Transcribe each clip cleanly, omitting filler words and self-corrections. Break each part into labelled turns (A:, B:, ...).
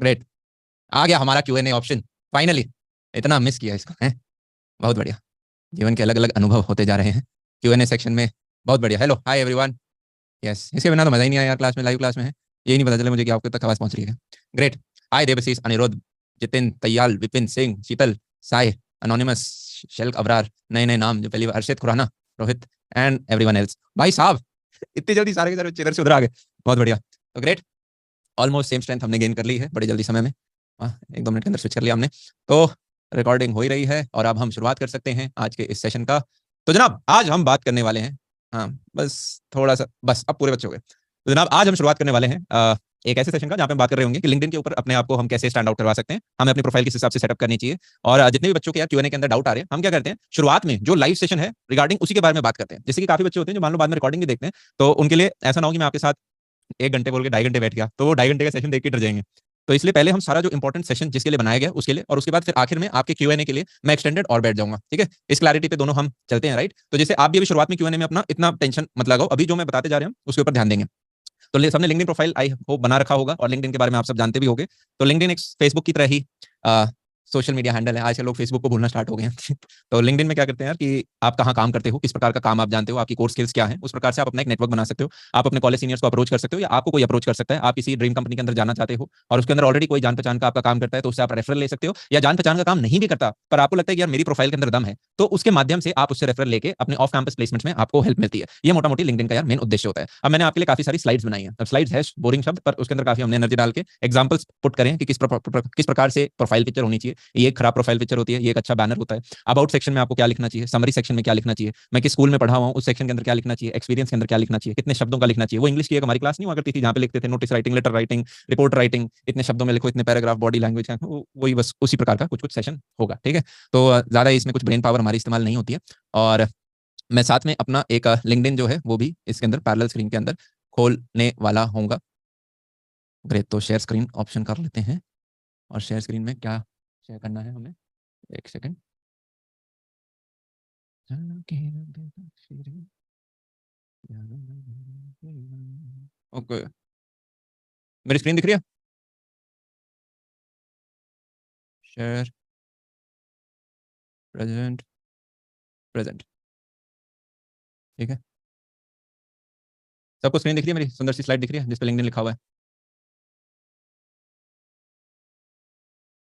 A: Great, आ गया हमारा Q&A option finally. इतना मिस किया इसको है। बहुत बढ़िया, जीवन के अलग अलग अनुभव होते जा रहे हैं Q&A सेक्शन में। बहुत बढ़िया। Hello, hi everyone. यस, इसके बिना तो मजा ही नहीं आया यार, क्लास में, लाइव क्लास में है। यही नहीं पता चला मुझे कि आपके तक आवाज पहुंच रही है। Great. Hi Devashish, Anirudh, Jitin, Tayal, Vipin Singh, Sheetal, Sai, anonymous, शेल्क अबरार, नए नए नाम जो पहली बार, Arshit Khurana, Rohit and everyone else. भाई साहब, इतनी जल्दी सारे के सारे बच्चे इधर से उधर आ गए। बहुत बढ़िया। तो ग्रेट, ऑलमोस्ट सेम स्ट्रेंथ हमने गेन कर ली है बड़े जल्दी समय में। एक दो मिनट के अंदर स्विच कर लिया हमने। तो रिकॉर्डिंग हो ही रही है और अब हम शुरुआत कर सकते हैं आज के इस सेशन का। तो जनाब आज हम बात करने वाले हैं, हाँ बस थोड़ा सा, बस अब पूरे बच्चे हो गए। तो जनाब आज हम शुरुआत करने वाले हैं एक ऐसे सेशन का जहाँ पे हम बात कर रहे होंगे कि लिंक्डइन के ऊपर अपने आप को हम कैसे स्टैंड आउट करवा सकते हैं, हमें अपनी प्रोफाइल किस हिसाब से सेटअप करनी चाहिए। और जितने भी बच्चों के यार Q&A के अंदर डाउट आ रहे हैं, हम क्या करते हैं शुरुआत में जो लाइव सेशन है रिगार्डिंग उसी के बारे में बात करते हैं। जैसे कि काफी बच्चे होते हैं जो मान लो बाद में रिकॉर्डिंग भी देखते हैं, तो उनके लिए ऐसा ना हो कि मैं आपके साथ 1 घंटे बोल के 2.5 घंटे बैठ गया तो वो 2.5 घंटे का सेशन देख के डर जाएंगे। तो इसलिए पहले हम सारा जो इंपॉर्टेंट सेशन जिसके लिए बनाया गया उसके लिए, और उसके बाद फिर आखिर में आपके Q&A के लिए मैं एक्सटेंडेड और बैठ जाऊंगा। ठीक है, इस क्लैरिटी पे दोनों हम चलते हैं, राइट। तो जैसे आप भी अभी शुरुआत में Q&A में अपना इतना टेंशन मत लगाओ, अभी जो मैं बताते जा रहे हैं उसके ऊपर ध्यान देंगे। तो सबने लिंक्डइन प्रोफाइल आई होप बना रखा होगा और लिंक्डइन के बारे में आप सब जानते भी होंगे। तो लिंक्डइन एक फेसबुक की तरह ही सोशल मीडिया हैंडल है। आजकल लोग फेसबुक को भूलना स्टार्ट हो गए हैं। तो लिंक्डइन में क्या करते हैं यार कि आप कहाँ काम करते हो, किस प्रकार का काम आप जानते हो, आपकी कोर स्किल्स क्या है, उस प्रकार से आप अपना एक नेटवर्क बना सकते हो। आप अपने कॉलेज सीनियर्स को अप्रोच कर सकते हो या आपको कोई अप्रोच कर सकता है। आप किसी ड्रीम कंपनी के अंदर जाना चाहते हो और उसके अंदर ऑलरेडी कोई जान पहचान का आपका काम करता है तो उससे आप रेफरल ले सकते हो, या जान पहचान का काम नहीं भी करता पर आपको लगता है कि यार मेरी प्रोफाइल के अंदर दम है, तो उसके माध्यम से आप उससे रेफरल लेके अपने ऑफ कैंपस प्लेसमेंट्स में आपको हेल्प मिलती है। ये मोटा मोटी लिंक्डइन का यार मेन उद्देश्य होता है। अब मैंने आपके लिए काफी सारी स्लाइड्स बनाई है। अब स्लाइड्स है बोरिंग शब्द, पर उसके अंदर काफी हमने एनर्जी डाल के एग्जांपल्स पुट करें कि किस प्रकार से प्रोफाइल पिक्चर होनी चाहिए। ये एक खराब प्रोफाइल पिक्चर होती है, ये एक अच्छा बैनर होता है। अबाउट सेक्शन में आपको क्या लिखना चाहिए, समरी सेक्शन में क्या लिखना चाहिए, मैं किस स्कूल में पढ़ा हुआ हूँ उस सेक्शन के अंदर क्या लिखना चाहिए, एक्सपीरियंस के अंदर क्या लिखना चाहिए, कितने शब्दों का लिखना चाहिए। वो इंग्लिश की एक हमारी क्लास नहीं हुआ करती थी जहाँ पे लिखते थे notice writing, letter writing, report writing, इतने शब्दों में लिखो, इतने पैराग्राफ, बॉडी लैंग्वेज, वही बस उसी प्रकार का कुछ कुछ सेशन होगा। ठीक है, तो ज्यादा इसमें कुछ ब्रेन पावर हमारी इस्तेमाल नहीं होती है। और मैं साथ में अपना एक लिंक्डइन जो है वो भी इसके अंदर पैरेलल स्क्रीन के अंदर खोलने वाला होऊंगा। ग्रेट, तो शेयर स्क्रीन ऑप्शन कर लेते हैं। और शेयर स्क्रीन में क्या शेयर करना है हमें, एक सेकंड। ओके, मेरी स्क्रीन दिख रही है। Share, present, present. ठीक है, सबको स्क्रीन दिख रही है, मेरी सुंदर सी स्लाइड दिख रही है जिस पे लिंक्डइन लिखा हुआ है।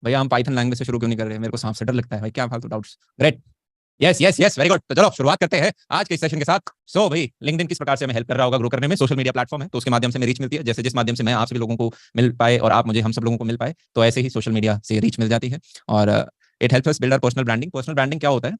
A: भैया हम पाइथन लैंग्वेज से शुरू क्यों नहीं कर रहे हैं, मेरे को सांप से डर लगता है भाई, क्या फालतू doubts. Great, yes yes yes, very good. तो चलो शुरुआत करते हैं आज के इस सेशन के साथ। सो भाई लिंक्डइन किस प्रकार से हमें हेल्प कर रहा होगा ग्रो करने में। सोशल मीडिया प्लेटफॉर्म है तो उसके माध्यम से हमें रीच मिलती है। जैसे जिस माध्यम से मैं आप सभी लोगों को मिल पाए और आप मुझे, हम सब लोगों को मिल पाए, तो ऐसे ही सोशल मीडिया से रीच मिल जाती है। और it helps us build our personal branding. Personal branding क्या होता है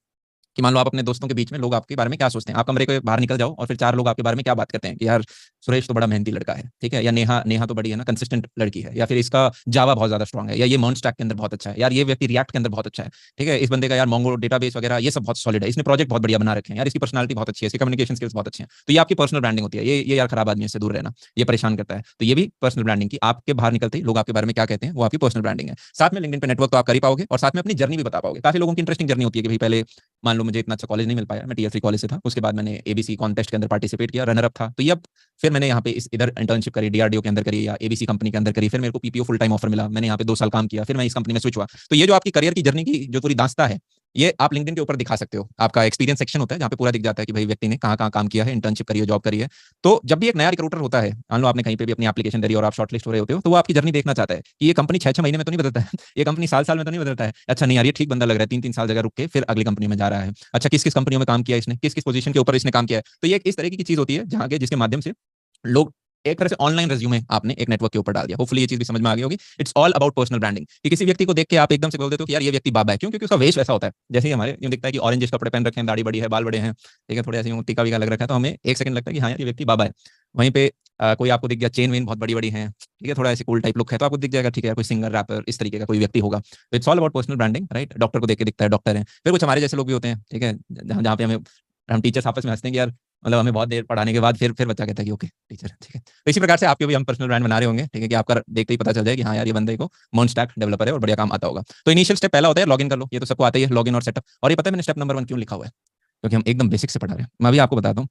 A: कि मान लो आप अपने दोस्तों के बीच में, लोग आपके बारे में क्या सोचते हैं, आप कमरे के बाहर निकल जाओ और फिर 4 लोग आपके बारे में क्या बात करते हैं कि यार सुरेश तो बड़ा मेहनती लड़का है, ठीक है, या नेहा नेहा तो बड़ी है ना, कंसिस्टेंट लड़की है, या फिर इसका जावा बहुत ज्यादा स्ट्रॉन्ग है, या ये मर्न स्टैक के अंदर बहुत अच्छा है, यार ये व्यक्ति रिएक्ट के अंदर बहुत अच्छा है, ठीक है, इस बंदे का यार मोंगो डेटाबेस वगैरह ये सब बहुत सॉलिड है, इसने प्रोजेक्ट बहुत बढ़िया बना रखे हैं, यार इसकी पर्सनालिटी बहुत अच्छी है, इसकी कम्युनिकेशन स्किल्स बहुत अच्छे हैं। तो ये आपकी पर्सनल ब्रांडिंग होती है। ये यार खराब आदमी से दूर रहना, ये परेशान करता है। तो ये भी पर्सनल ब्रांडिंग की, आपके बाहर निकलते ही लोग आपके बारे में क्या कहते हैं वो आपकी पर्सनल ब्रांडिंग है। साथ में लिंक्डइन पे नेटवर्क तो आप कर ही पाओगे और साथ में अपनी जर्नी भी बता पाओगे। काफी लोगों की इंटरेस्टिंग जर्नी होती है कि भाई पहले मान लो मुझे इतना अच्छा कॉलेज नहीं मिल पाया, मैं टीयर 3 कॉलेज से था, उसके बाद मैंने एबीसी कॉन्टेस्ट के अंदर पार्टिसिपेट किया, रनर अप था, तो ये फिर मैंने यहाँ पे इस इधर इंटर्नशिप करी, डीआरडीओ के अंदर करी या एबीसी कंपनी के अंदर करी, फिर मेरे को पीपीओ फुल टाइम ऑफर मिला, मैंने यहाँ पे 2 साल काम किया, फिर मैं इस कंपनी में स्विच हुआ। तो ये जो आपकी करियर की जर्नी की जो पूरी दास्ता है, ये आप लिंक्डइन के ऊपर दिखा सकते हो। आपका एक्सपीरियंस सेक्शन होता है जहाँ पे पूरा दिख जाता है कि भाई व्यक्ति ने कहाँ कहाँ काम किया है, इंटर्नशिप करी है, जॉब करी है। तो जब भी एक नया रिक्रूटर होता है, मान लो आपने कहीं पे भी अपनी एप्लीकेशन दे और आप शॉर्टलिस्ट हो रहे होते हो, तो वो आपकी जर्नी देखना चाहता है कि ये कंपनी 6-6 महीने में तो नहीं बदलता है, ये कंपनी साल-साल में तो नहीं बदलता है। अच्छा नहीं यार ये ठीक बंदा लग रहा है, 3-3 साल जगह रुक के फिर अगली कंपनी में जा रहा है। अच्छा किस-किस कंपनियों में काम किया इसने, किस-किस पोजीशन के ऊपर इसने काम किया है। तो ये इस तरह की चीज होती है जहाँ के जिसके माध्यम से लोग एक तरह से ऑनलाइन रेज्यूमे आपने एक नेटवर्क के ऊपर डाल दिया। होपफुली ये चीज भी समझ में आ गई होगी। It's all about personal branding. कि किसी व्यक्ति को देख के आप एकदम से बोल देते हो कि यार ये व्यक्ति बाबा है, क्यों? क्योंकि उसका वेश वैसा होता है। जैसे ही हमारे यूं दिखता है कि ऑरेंज कपड़े पहन रखे हैं, दाढ़ी बड़ी है, बाल बड़े हैं, ठीक है, थोड़े ऐसे यूं टीका वीका लग रखा है, तो हमें एक सेकंड लगता है कि हाँ यार ये व्यक्ति बाबा है। वहीं पे कोई आपको दिख गया, चेन वेन बहुत बड़ी बड़ी है, ठीक है, थोड़ा ऐसे कूल टाइप लुक है, तो आपको दिख जाएगा ठीक है यार कोई सिंगर रैपर इस तरीके का कोई व्यक्ति होगा। तो it's all about personal branding, right. Doctor को देख के दिखता है डॉक्टर है। फिर कुछ हमारे जैसे लोग भी होते हैं, ठीक है, जहाँ जहाँ पे हमें, हम टीचर्स आपस में हंसते हैं कि यार मतलब हमें बहुत देर पढ़ाने के बाद फिर बच्चा कहता है कि ओके टीचर, ठीक है। तो इसी प्रकार से आपके भी हम पर्सनल ब्रांड बना रहे होंगे, ठीक है, कि आपका देखते ही पता चल जाए कि हाँ यार ये बंदे को मर्न स्टैक डेवलपर है और बढ़िया काम आता होगा। तो इनिशियल स्टेप पहला होता है लॉगिन कर लो, ये तो सबको आता ही है, लॉगिन और सेटअप। और ये पता है मैंने स्टेप नंबर 1 क्यों लिखा हुआ है, क्योंकि हम एकदम बेसिक से पढ़ा रहे हैं। मैं भी आपको बताता हूँ,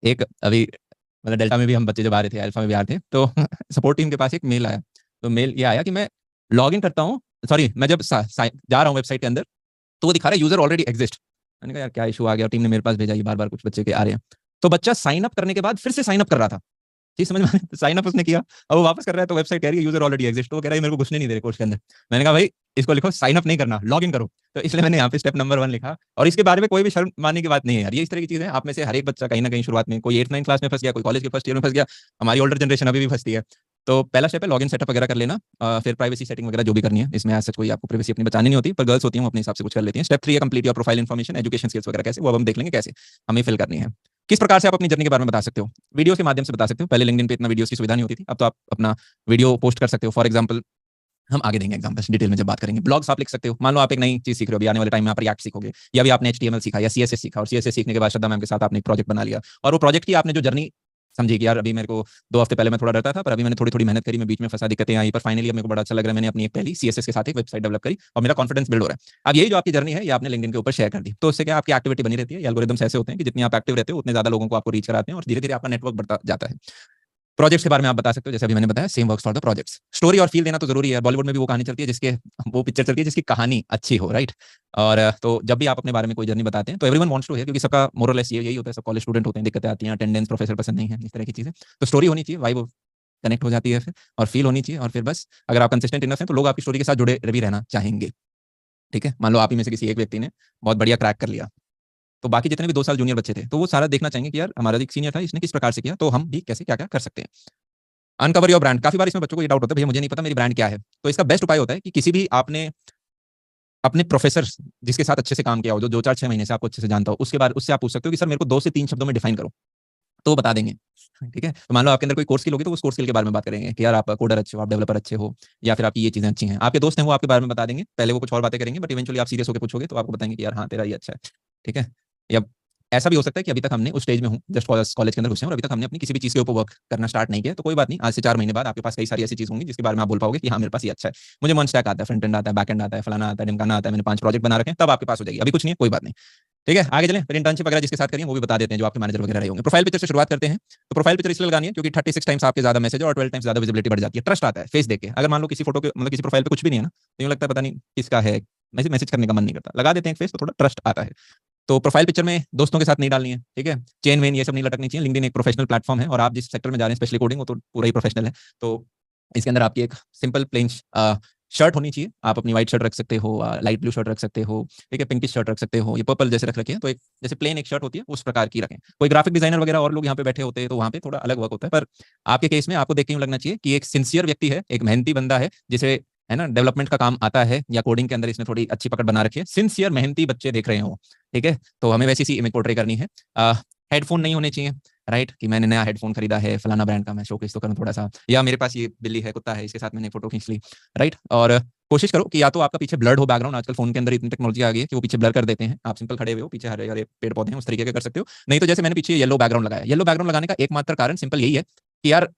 A: एक अभी मतलब डेल्टा में भी हम बच्चे जब आ रहे थे, अल्फा में भी आ रहे थे, तो सपोर्ट टीम के पास एक मेल आया। तो मेल ये आया कि मैं लॉग इन करता हूँ, सॉरी मैं जब जा रहा हूँ वेबसाइट के अंदर तो वो दिखा रहा है यूजर ऑलरेडी एग्जिस्ट। मैंने कहा यार क्या इशू आ गया, टीम ने मेरे पास भेजा, ये बार बार कुछ बच्चे के आ रहे हैं। तो बच्चा साइन अप करने के बाद फिर से साइन अप कर रहा था। चीज समझ में साइन अप उसने किया, अब वो वापस कर रहा है तो वेबसाइट कह रही है यूजर ऑलरेडी एग्जिस्ट, तो वो कह रहा है मेरे को घुसने नहीं दे रहे कोर्स के अंदर। मैंने कहा भाई इसको लिखो साइन अप नहीं करना, लॉग इन करो। तो इसलिए मैंने यहाँ पे स्टेप नंबर 1 लिखा। और इसके बारे में कोई भी शर्म मानने की बात नहीं है यार, ये इस तरह की चीज है। आप में से हर एक बच्चा कहीं ना कहीं शुरुआत में कोई 8th 9th क्लास में फंस गया, कोई कॉलेज के फर्स्ट ईयर में फंस गया, हमारी ओल्डर जनरेशन अभी भी फंसती है। तो पहला स्टेप है लॉगिन सेटअप वगैरह कर लेना, फिर प्राइवेसी सेटिंग वगैरह जो भी करनी है। इसमें ऐसा कोई आपको प्राइवेसी अपनी बचानी नहीं होती, पर गर्ल्स होती हैं वो अपने हिसाब से कुछ कर लेती हैं। स्टेप 3 है complete your profile information, education skills वगैरह कैसे, वो अब हम देख लेंगे कैसे हमें फिल करनी है। किस प्रकार से आप अपनी जर्नी के बारे में बता सकते हो, वीडियो के माध्यम से बता सकते हो। पहले लिंक्डइन पे इतना वीडियोस की सुविधा नहीं होती थी, अब तो आप अपना वीडियो पोस्ट कर सकते हो। फॉर एग्जांपल हम आगे देंगे एग्जांपल्स डिटेल में जब बात करेंगे। ब्लॉग्स आप लिख सकते हो, मान लो आप एक नई चीज सीख रहे हो, अभी आने वाले टाइम में आप रिएक्ट सीखोगे, या भी आपने HTML सीखा या CSS सीखा, और CSS सीखने के बाद श्रद्धा मैम के साथ आपने एक प्रोजेक्ट बना लिया, और वो प्रोजेक्ट की आपने जो जर्नी समझी कि यार अभी मेरे को 2 हफ्ते पहले मैं थोड़ा डरता था, पर अभी मैंने थोड़ी थोड़ी मेहनत करी, मैं बीच में फंसा, दिक्कतें आई, पर फाइनली अब मेरे को बड़ा अच्छा लग रहा है, मैंने अपनी एक पहली CSS के साथ एक वेबसाइट डेवलप करी और मेरा कॉन्फिडेंस बिल्ड हो रहा है। अब यही जो आपकी जर्नी है ये आपने लिंक्डइन के ऊपर शेयर कर दी, तो उससे क्या आपकी एक्टिविटी बनी रहती है। एल्गोरिदम्स ऐसे होते हैं कि जितनी आप एक्टिव रहते हो उतने ज्यादा लोगों को आपको रीच कराते हैं, और धीरे धीरे आपका नेटवर्क बढ़ता जाता है। प्रोजेक्ट्स के बारे में आप बता सकते हो, जैसे अभी मैंने बताया same works for the projects. Story और फील देना तो जरूरी है, बॉलीवुड में भी वो कहानी चलती है जिसके वो पिक्चर चलती है जिसकी कहानी अच्छी हो, राइट। और तो जब भी आप अपने बारे में कोई जर्नी बताते हैं तो एवरीवन वांट्स टू हियर, क्योंकि सबका मोरलेस यही होता है, सब कॉलेज स्टूडेंट होते हैं, दिक्कतें आती हैं, अटेंडेंस प्रोफेसर पसंद नहीं है, इस तरह की चीजें। तो स्टोरी होनी चाहिए, वाइब कनेक्ट हो जाती है फिर, और फील होनी चाहिए, और फिर बस अगर आप कंसिस्टेंट इनफ हैं तो लोग आपकी स्टोरी के साथ जुड़े भी रहना चाहेंगे। ठीक है, मान लो आप ही में से किसी एक व्यक्ति ने बहुत बढ़िया क्रैक कर लिया, तो बाकी जितने भी 2 साल जूनियर बच्चे थे तो वो सारा देखना चाहेंगे कि यार हमारा एक सीनियर था, इसने किस प्रकार से किया, तो हम भी कैसे क्या क्या कर सकते हैं। अनकवर योर ब्रांड, काफी बार इसमें बच्चों को ये डाउट होता है भैया मुझे नहीं पता मेरी ब्रांड क्या है। तो इसका बेस्ट उपाय होता है कि किसी भी आपने अपने प्रोफेसर जिसके साथ अच्छे से काम किया हो, जो 2 4 6 महीने से आपको अच्छे से जानता हो, उसके बाद उससे आप पूछ सकते हो कि सर मेरे को 2 से 3 शब्दों में डिफाइन करो, तो वो बता देंगे। ठीक है, तो मान लो आपके अंदर कोई कोर्स स्किल होगी तो उस कोर्स स्किल के बारे में बात करेंगे कि यार आप कोडर अच्छे हो, आप डेवलपर अच्छे हो, या फिर आपकी ये चीजें अच्छी हैं। आपके दोस्त हैं वो आपके बारे में बता देंगे, पहले वो कुछ और बातें करेंगे, बट इवेंचुअली आप सीरियस होकर पूछोगे तो आपको बताएंगे कि यार हाँ तेरा ये अच्छा है। ठीक है, या ऐसा भी हो सकता है कि अभी तक हमने उस स्टेज में हूँ, जस्ट कॉलेज के अंदर घुसे हैं और अभी तक हमने अपनी किसी भी चीज़ के ऊपर वर्क करना स्टार्ट नहीं किया, तो कोई बात नहीं, आज से 4 महीने बाद आपके पास कई सारी ऐसी चीज़ होंगी जिसके बारे में आप बोल पाओगे कि हाँ मेरे पास ये अच्छा है, मुझे मंच स्टैक आता है, फ्रंट एंड आता है, बैक एंड आता है, फलाना आता है, ढिमकाना आता है, मैंने 5 प्रोजेक्ट बना रखे हैं, तब आपके पास हो जाएगी। अभी कुछ नहीं है, कोई बात नहीं। ठीक है, आगे चलें। फिर इंटर्नशिप वगैरह जिसके साथ करिए वो भी बता देते हैं, जो आपके मैनेजर वगैरह रहे होंगे। प्रोफाइल पिक्चर से शुरुआत करते हैं। तो प्रोफाइल पिक्चर इसलिए लगानी है क्योंकि 36 टाइम्स आपके ज्यादा मैसेज और 12 टाइम्स ज्यादा विजिबिलिटी बढ़ जाती है, ट्रस्ट आता है फेस देख के। अगर मान लो किसी फोटो के मतलब किसी प्रोफाइल पे कुछ भी नहीं है ना, तो यूँ लगता है पता नहीं किसका है, मैसेज करने का मन नहीं करता, लगा देते हैं फेस तो थोड़ा ट्रस्ट आता है। तो प्रोफाइल पिक्चर में दोस्तों के साथ नहीं डालनी है, ठीक है, चेन वेन ये सब नहीं लटकनी चाहिए। लिंक्डइन एक प्रोफेशनल प्लेटफॉर्म है, और आप जिस सेक्टर में जा रहे हैं स्पेशली कोडिंग, वो तो पूरा ही प्रोफेशनल है। तो इसके अंदर आपकी एक सिंपल प्लेन शर्ट होनी चाहिए, आप अपनी व्हाइट शर्ट रख सकते हो, लाइट ब्लू शर्ट रख सकते हो, ठीक है, पिंकिश शर्ट रख सकते हो, ये पर्पल जैसे रख रखिए, तो एक जैसे प्लेन एक शर्ट होती है उस प्रकार की रखें। कोई ग्राफिक डिजाइनर वगैरह और लोग यहाँ पे बैठे होते हैं तो वहाँ पे थोड़ा अलग वर्क होता है, पर आपके केस में आपको देख के यूँ लगना चाहिए कि एक सिंसियर व्यक्ति है, एक मेहनती बंदा है, जिसे है ना डेवलपमेंट का काम आता है, या कोडिंग के अंदर इसने थोड़ी अच्छी पकड़ बना रखी है, सिंसियर मेहनती बच्चे देख रहे हो। ठीक है, तो हमें वैसी सी इमेज पोर्ट्रे करनी है। हेडफोन नहीं होने चाहिए, राइट, कि मैंने नया हेडफोन खरीदा है फलाना ब्रांड का, मैं शोकेस तो करूँ थोड़ा सा, या मेरे पास ये बिल्ली है, कुत्ता है, इसके साथ मैंने फोटो खींच ली, राइट। और कोशिश करो कि या तो आपका पीछे ब्लर्ड हो बैकग्राउंड, आजकल फोन के अंदर इतनी टेक्नोलॉजी आ गई है कि वो पीछे ब्लर कर देते हैं, आप सिंपल खड़े हुए हो, पीछे हरे हरे पेड़ पौधे हैं, उस तरीके के कर सकते हो। नहीं तो जैसे मैंने पीछे येलो बैकग्राउंड लगाया, येलो बैकग्राउंड लगाने का एकमात्र कारण सिंपल यही है कि यार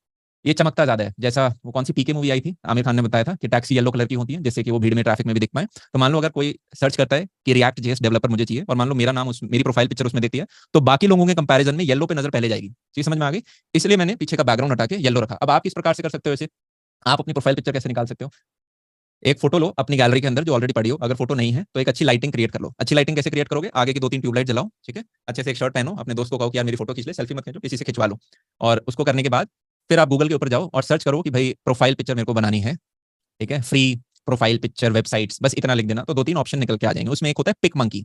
A: ये चमकता ज्यादा है। जैसा वो कौन सी पीके मूवी आई थी, आमिर खान ने बताया था कि टैक्सी येलो कलर की होती है, जिससे कि वो भीड़ में ट्रैफिक में भी दिख पाए। तो मान लो अगर कोई सर्च करता है कि रिएक्ट जेएस डेवलपर मुझे चाहिए, और मान लो मेरा नाम मेरी प्रोफाइल पिक्चर उसमें देखती है, तो बाकी लोगों के कंपैरिजन में येलो पे नजर पहले जाएगी। चीज समझ में आ गई, इसलिए मैंने पीछे का बैकग्राउंड हटा के येलो रखा। अब आप किस प्रकार से कर सकते हो इसे, आप अपनी प्रोफाइल पिक्चर कैसे निकाल सकते हो। एक फोटो लो अपनी गैलरी के अंदर जो ऑलरेडी पड़ी हो, अगर फोटो नहीं है तो एक अच्छी लाइटिंग क्रिएट कर लो। अच्छी लाइटिंग कैसे क्रिएट करोगे, आगे की 2 3 ट्यूबलाइट जलाओ, ठीक है, अच्छे से एक शर्ट पहनो, अपने दोस्त को कहो कि यार मेरी फोटो खींच ले, सेल्फी मत खींचो, किसी से खिंचवा लो। और उसको करने के बाद फिर आप गूगल के ऊपर जाओ और सर्च करो कि भाई प्रोफाइल पिक्चर मेरे को बनानी है, ठीक है, फ्री प्रोफाइल पिक्चर वेबसाइट्स, बस इतना लिख देना तो 2 3 ऑप्शन निकल के आ जाएंगे। उसमें एक होता है पिक मंकी,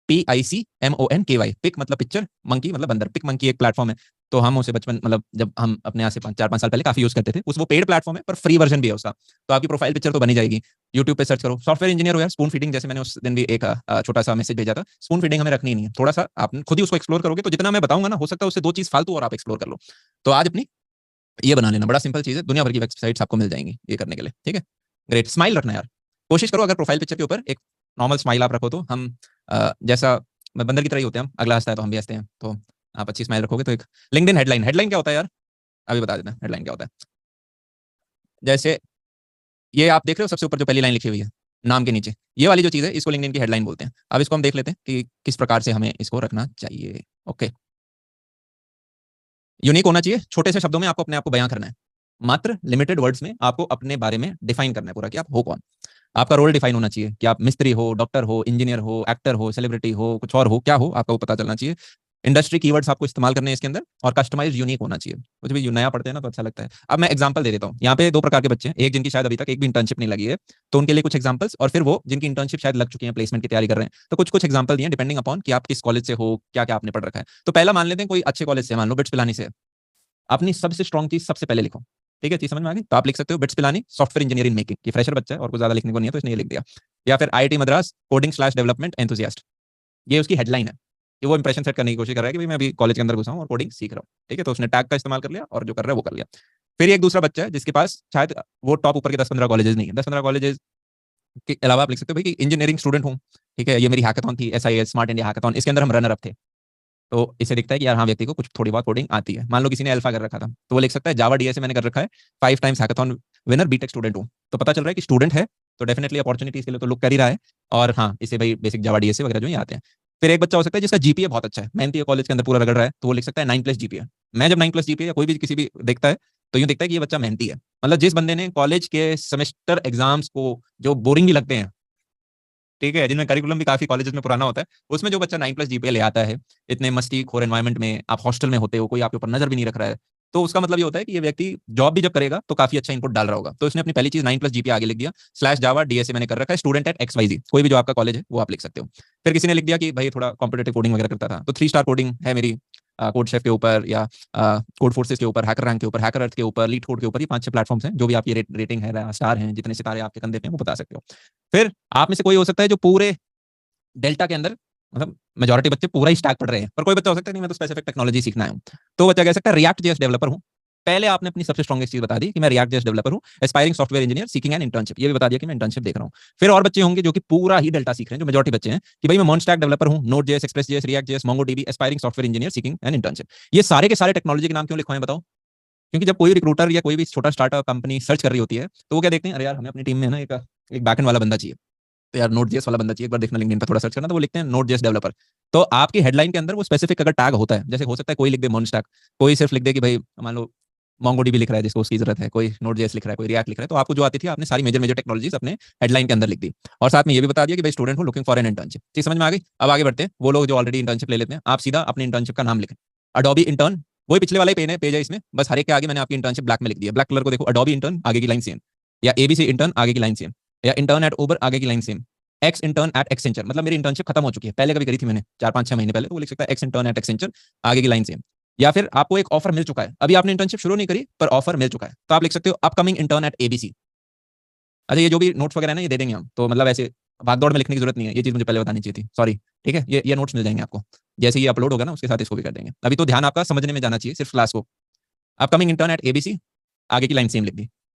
A: PICMONKY, पिक मतलब पिक्चर, मंकी मतलब बंदर। पिक मंकी एक प्लेटफॉर्म है, तो हम उसे बचपन मतलब जब हम अपने यहाँ से 4 5 साल पहले काफी यूज करते थे। उस वो पेड प्लेटफॉर्म है पर फ्री वर्जन भी है उसका, तो आपकी प्रोफाइल पिक्चर तो बनी जाएगी। यूट्यूब पे सर्च करो सॉफ्टवेयर इंजीनियर हो यार, स्पून फीडिंग, जैसे मैंने उस दिन भी एक छोटा सा मैसेज भेजा था, स्पून फीडिंग हमें रखनी नहीं है, थोड़ा सा आप खुद ही उसको एक्सप्लोर करोगे तो जितना मैं बताऊंगा ना, हो सकता है उससे 2 चीज फालतू और आप एक्सप्लोर कर लो। तो आज अपनी ये बना लेना, बड़ा सिंपल चीज है, दुनिया भर की वेबसाइट्स आपको मिल जाएंगी ये करने के लिए। ठीक है, ग्रेट। स्माइल रखना यार, कोशिश करो अगर प्रोफाइल पिक्चर के ऊपर एक नॉर्मल स्माइल आप रखो, तो हम जैसा बंदर की तरह ही होते हैं हम, अगला हंसता है तो हम भी हंसते हैं, तो आप अच्छी स्माइल रखोगे तो एक लिंक्डइन हेडलाइन। हेडलाइन क्या होता है यार, अभी बता देते हैं हेडलाइन क्या होता है। जैसे ये आप देख रहे हो सबसे ऊपर जो पहली लाइन लिखी हुई है नाम के नीचे, ये वाली जो चीज है इसको लिंक्डइन की हेडलाइन बोलते हैं। अब इसको हम देख लेते हैं कि किस प्रकार से हमें इसको रखना चाहिए। ओके, यूनिक होना चाहिए, छोटे से शब्दों में आपको अपने आप को बयां करना है। मात्र लिमिटेड वर्ड्स में आपको अपने बारे में डिफाइन करना है पूरा कि आप हो कौन। आपका रोल डिफाइन होना चाहिए कि आप मिस्त्री हो, डॉक्टर हो, इंजीनियर हो, एक्टर हो, सेलिब्रिटी हो, कुछ और हो, क्या हो आपका वो पता चलना चाहिए। इंडस्ट्री कीवर्ड्स आपको इस्तेमाल करने हैं इसके अंदर, और कस्टमाइज यूनिक होना चाहिए। कुछ भी नया पढ़ते हैं ना तो अच्छा लगता है। अब मैं एग्जांपल दे देता हूँ। यहाँ पे दो प्रकार के बच्चे हैं, एक जिनकी शायद अभी तक एक भी इंटर्नशिप नहीं लगी है, तो उनके लिए कुछ एग्जांपल्स, और फिर वो जिनकी इंटर्नशिप शायद लग चुकी है, प्लेसमेंट की तैयारी कर रहे हैं, तो कुछ कुछ एग्जांपल दिए डिपेंडिंग अपॉन कि आप किस कॉलेज से हो, क्या क्या आपने पढ़ रखा है। तो पहला मान लेते हैं कोई अच्छे कॉलेज से, मान लो बिट्स पिलानी से। अपनी सबसे स्ट्रॉन्ग चीज सबसे पहले लिखो, ठीक है, चीज समझ में आ गई? तो आप लिख सकते हो bits Pilani software engineering making. ये फ्रेशर बच्चा है और कुछ ज्यादा लिखने को नहीं है तो इसने ये लिख दिया। या फिर IIT Madras coding slash development enthusiast, ये उसकी हेडलाइन है कि वो इंप्रेशन सेट करने की कोशिश कर रहा है कि भाई मैं अभी कॉलेज के अंदर घुसा हूँ और कोडिंग सीख रहा हूँ, ठीक है। तो उसने टैग का इस्तेमाल कर लिया और जो कर रहा है वो कर लिया। फिर एक दूसरा बच्चा है जिसके पास शायद वो टॉप ऊपर के 10-15 कॉलेजेस नहीं है, 10-15 कॉलेजेस के अलावा आप लिख सकते हो भाई कि इंजीनियरिंग स्टूडेंट हूँ, ठीक है, ये मेरी हैकाथॉन थी, एसआईएस स्मार्ट इंडिया हैकाथॉन, इसके अंदर हम रनर अप थे। तो इससे दिखता है कि यार हाँ व्यक्ति को कुछ थोड़ी बहुत कोडिंग आती है। मान लो किसी ने अल्फा कर रखा था तो वो लिख सकता है जावा डीएस मैंने कर रखा है, 5 times hackathon winner, BTech student हूँ। तो पता चल रहा है कि स्टूडेंट है, तो डेफिनेटली अपॉर्चुनिटीज के लिए तो लुक कर ही रहा है। और हाँ, इसे भाई बेसिक जावा डीएस वगैरह जो ये आते हैं। फिर एक बच्चा हो सकता है जिसका जीपीए बहुत अच्छा है, मेहनती है, कॉलेज के अंदर पूरा रगड़ रहा है, तो वो लिख सकता है 9+ जीपीए। मैं जब 9+ जीपीए या कोई भी किसी भी देखता है तो यूं दिखता है कि ये बच्चा मेहनती है। मतलब जिस बंदे ने कॉलेज के सेमेस्टर एग्जाम्स को जो बोरिंग भी लगते हैं, ठीक है, जिनमें करिकुलम भी काफी कॉलेजेस में पुराना होता है, उसमें जो बच्चा 9+ जीपीए ले आता है, इतने मस्ती खोर एनवायरमेंट में, आप हॉस्टल में होते हो, कोई आपके ऊपर नजर भी नहीं रख रहा है, तो उसका मतलब ये होता है कि ये व्यक्ति जॉब भी जब करेगा तो काफी अच्छा इनपुट डाल रहा होगा। तो इसने अपनी पहली चीज 9+ जीपीए आगे लिख दिया, स्लैश जावा डीएसए मैंने कर रखा है, स्टूडेंट एट XYZ, कोई भी जो आपका कॉलेज है वो आप लिख सकते हो। फिर किसी ने लिख दिया कि भाई थोड़ा कॉम्पिटेटिव कोडिंग वगैरह करता था, तो 3 स्टार कोडिंग है मेरी, कोड शेफ के ऊपर या कोड फोर्सेस के ऊपर, हैकर रैंक के ऊपर, हैकर अर्थ के ऊपर, लीड कोड के ऊपर, ये 5-6 प्लेटफॉर्म्स हैं जो भी आपकी रेटिंग है, स्टार हैं, जितने सितारे आपके कंधे पे हैं वो बता सकते हो। फिर आप में से कोई हो सकता है जो पूरे डेल्टा के अंदर, मतलब मेजॉरिटी बच्चे पूरा ही स्टैक पढ़ रहे हैं, पर कोई बच्चा हो सकता है नहीं मैं तो स्पेसिफिक टेक्नोलॉजी सीखना है, तो बच्चा कह सकता है रिएक्ट जेएस डेवलपर हूं। पहले आपने अपनी सबसे स्ट्रॉन्गेस्ट चीज बता दी कि मैं रिएक्ट जेएस डेवलपर हूं, aspiring software engineer seeking an internship, ये भी बता दिया कि मैं इंटर्नशिप देख रहा हूं। फिर और बच्चे होंगे जो कि पूरा ही डेल्टा सीख रहे हैं, जो मेजॉरिटी बच्चे हैं कि भाई मैं मॉन स्टैक डेवलपर हूं, node JS, express JS, react JS, MongoDB, aspiring software engineer seeking an internship. ये सारे के सारे टेक्नोलॉजी के नाम क्यों लिखवाएं बताओ? क्योंकि जब कोई रिक्रूटर या कोई भी छोटा स्टार्टअप कंपनी सर्च कर रही होती है तो वो क्या देखते हैं, अरे यार हमें अपनी टीम में ना एक बैकएंड वाला बंदा चाहिए, तो यार नोड जेएस वाला बंदा चाहिए, एक बार देखना लिंक्डइन पे थोड़ा सर्च करना, तो वो लिखते हैं नोड जेएस डेवलपर। तो आपकी हेडलाइन के अंदर वो स्पेसिफिक अगर टैग होता है, जैसे हो सकता है कोई लिख दे मॉन स्टैक, कोई सिर्फ लिख दे कि भाई मान लो मोंगोडीबी लिख रहा है जिसको उसकी जरूरत है, कोई नोड जेएस लिख रहा है, कोई रिएक्ट लिख रहा है, तो आपको जो आती थी आपने सारी मेजर मेजर टेक्नोलॉजीज अपने हेडलाइन के अंदर लिख दी, और साथ में ये भी बता दिया कि भाई स्टूडेंट हूं लुकिंग फॉर एन इंटर्नशिप। चीज समझ में आ गई? अब आगे बढ़ते हैं। वो लोग जो ऑलरेडी इंटर्नशिप ले लेते हैं, आप सीधा अपनी इंटर्नशिप का नाम लिखें, अडोबी इंटर्न, वही पिछले वाला ही पेज है इसमें, बस हर एक के आगे मैंने आपकी इंटर्नशिप ब्लैक में लिख दिया, ब्लैक कलर को देखो, अडोबी इंटर्न आगे की लाइन सेम, या एबीसी इंटर्न आगे की लाइन सेम, या इंटर्न एट उबर आगे की line same, x intern eight Accenture, मतलब मेरी इंटर्नशिप खत्म हो चुकी है, पहले कभी करी थी मैंने 4-5-6 महीने पहले, तो वो लिख सकता है एक्स इंटर्न एट एक्सेंचर आगे की लाइन सेम। या फिर आपको एक ऑफर मिल चुका है, अभी आपने इंटर्नशिप शुरू नहीं करी पर ऑफर मिल चुका है, तो आप लिख सकते हो अपकमिंग इंटर्न एट एबीसी। अच्छा, ये जो भी नोट्स वगैरह ना ये दे देंगे हम, तो मतलब ऐसे भागदौड़ में लिखने की जरूरत नहीं है, ये चीज मुझे पहले बतानी चाहिए थी, सॉरी। ठीक है, ये नोट्स मिल जाएंगे आपको जैसे ही अपलोड होगा ना, उसके साथ इसको भी कर देंगे। अभी तो ध्यान आपका समझने में जाना चाहिए सिर्फ क्लास को। अपकमिंग इंटर्न एट एबीसी आगे की लाइन सेम लिख दी,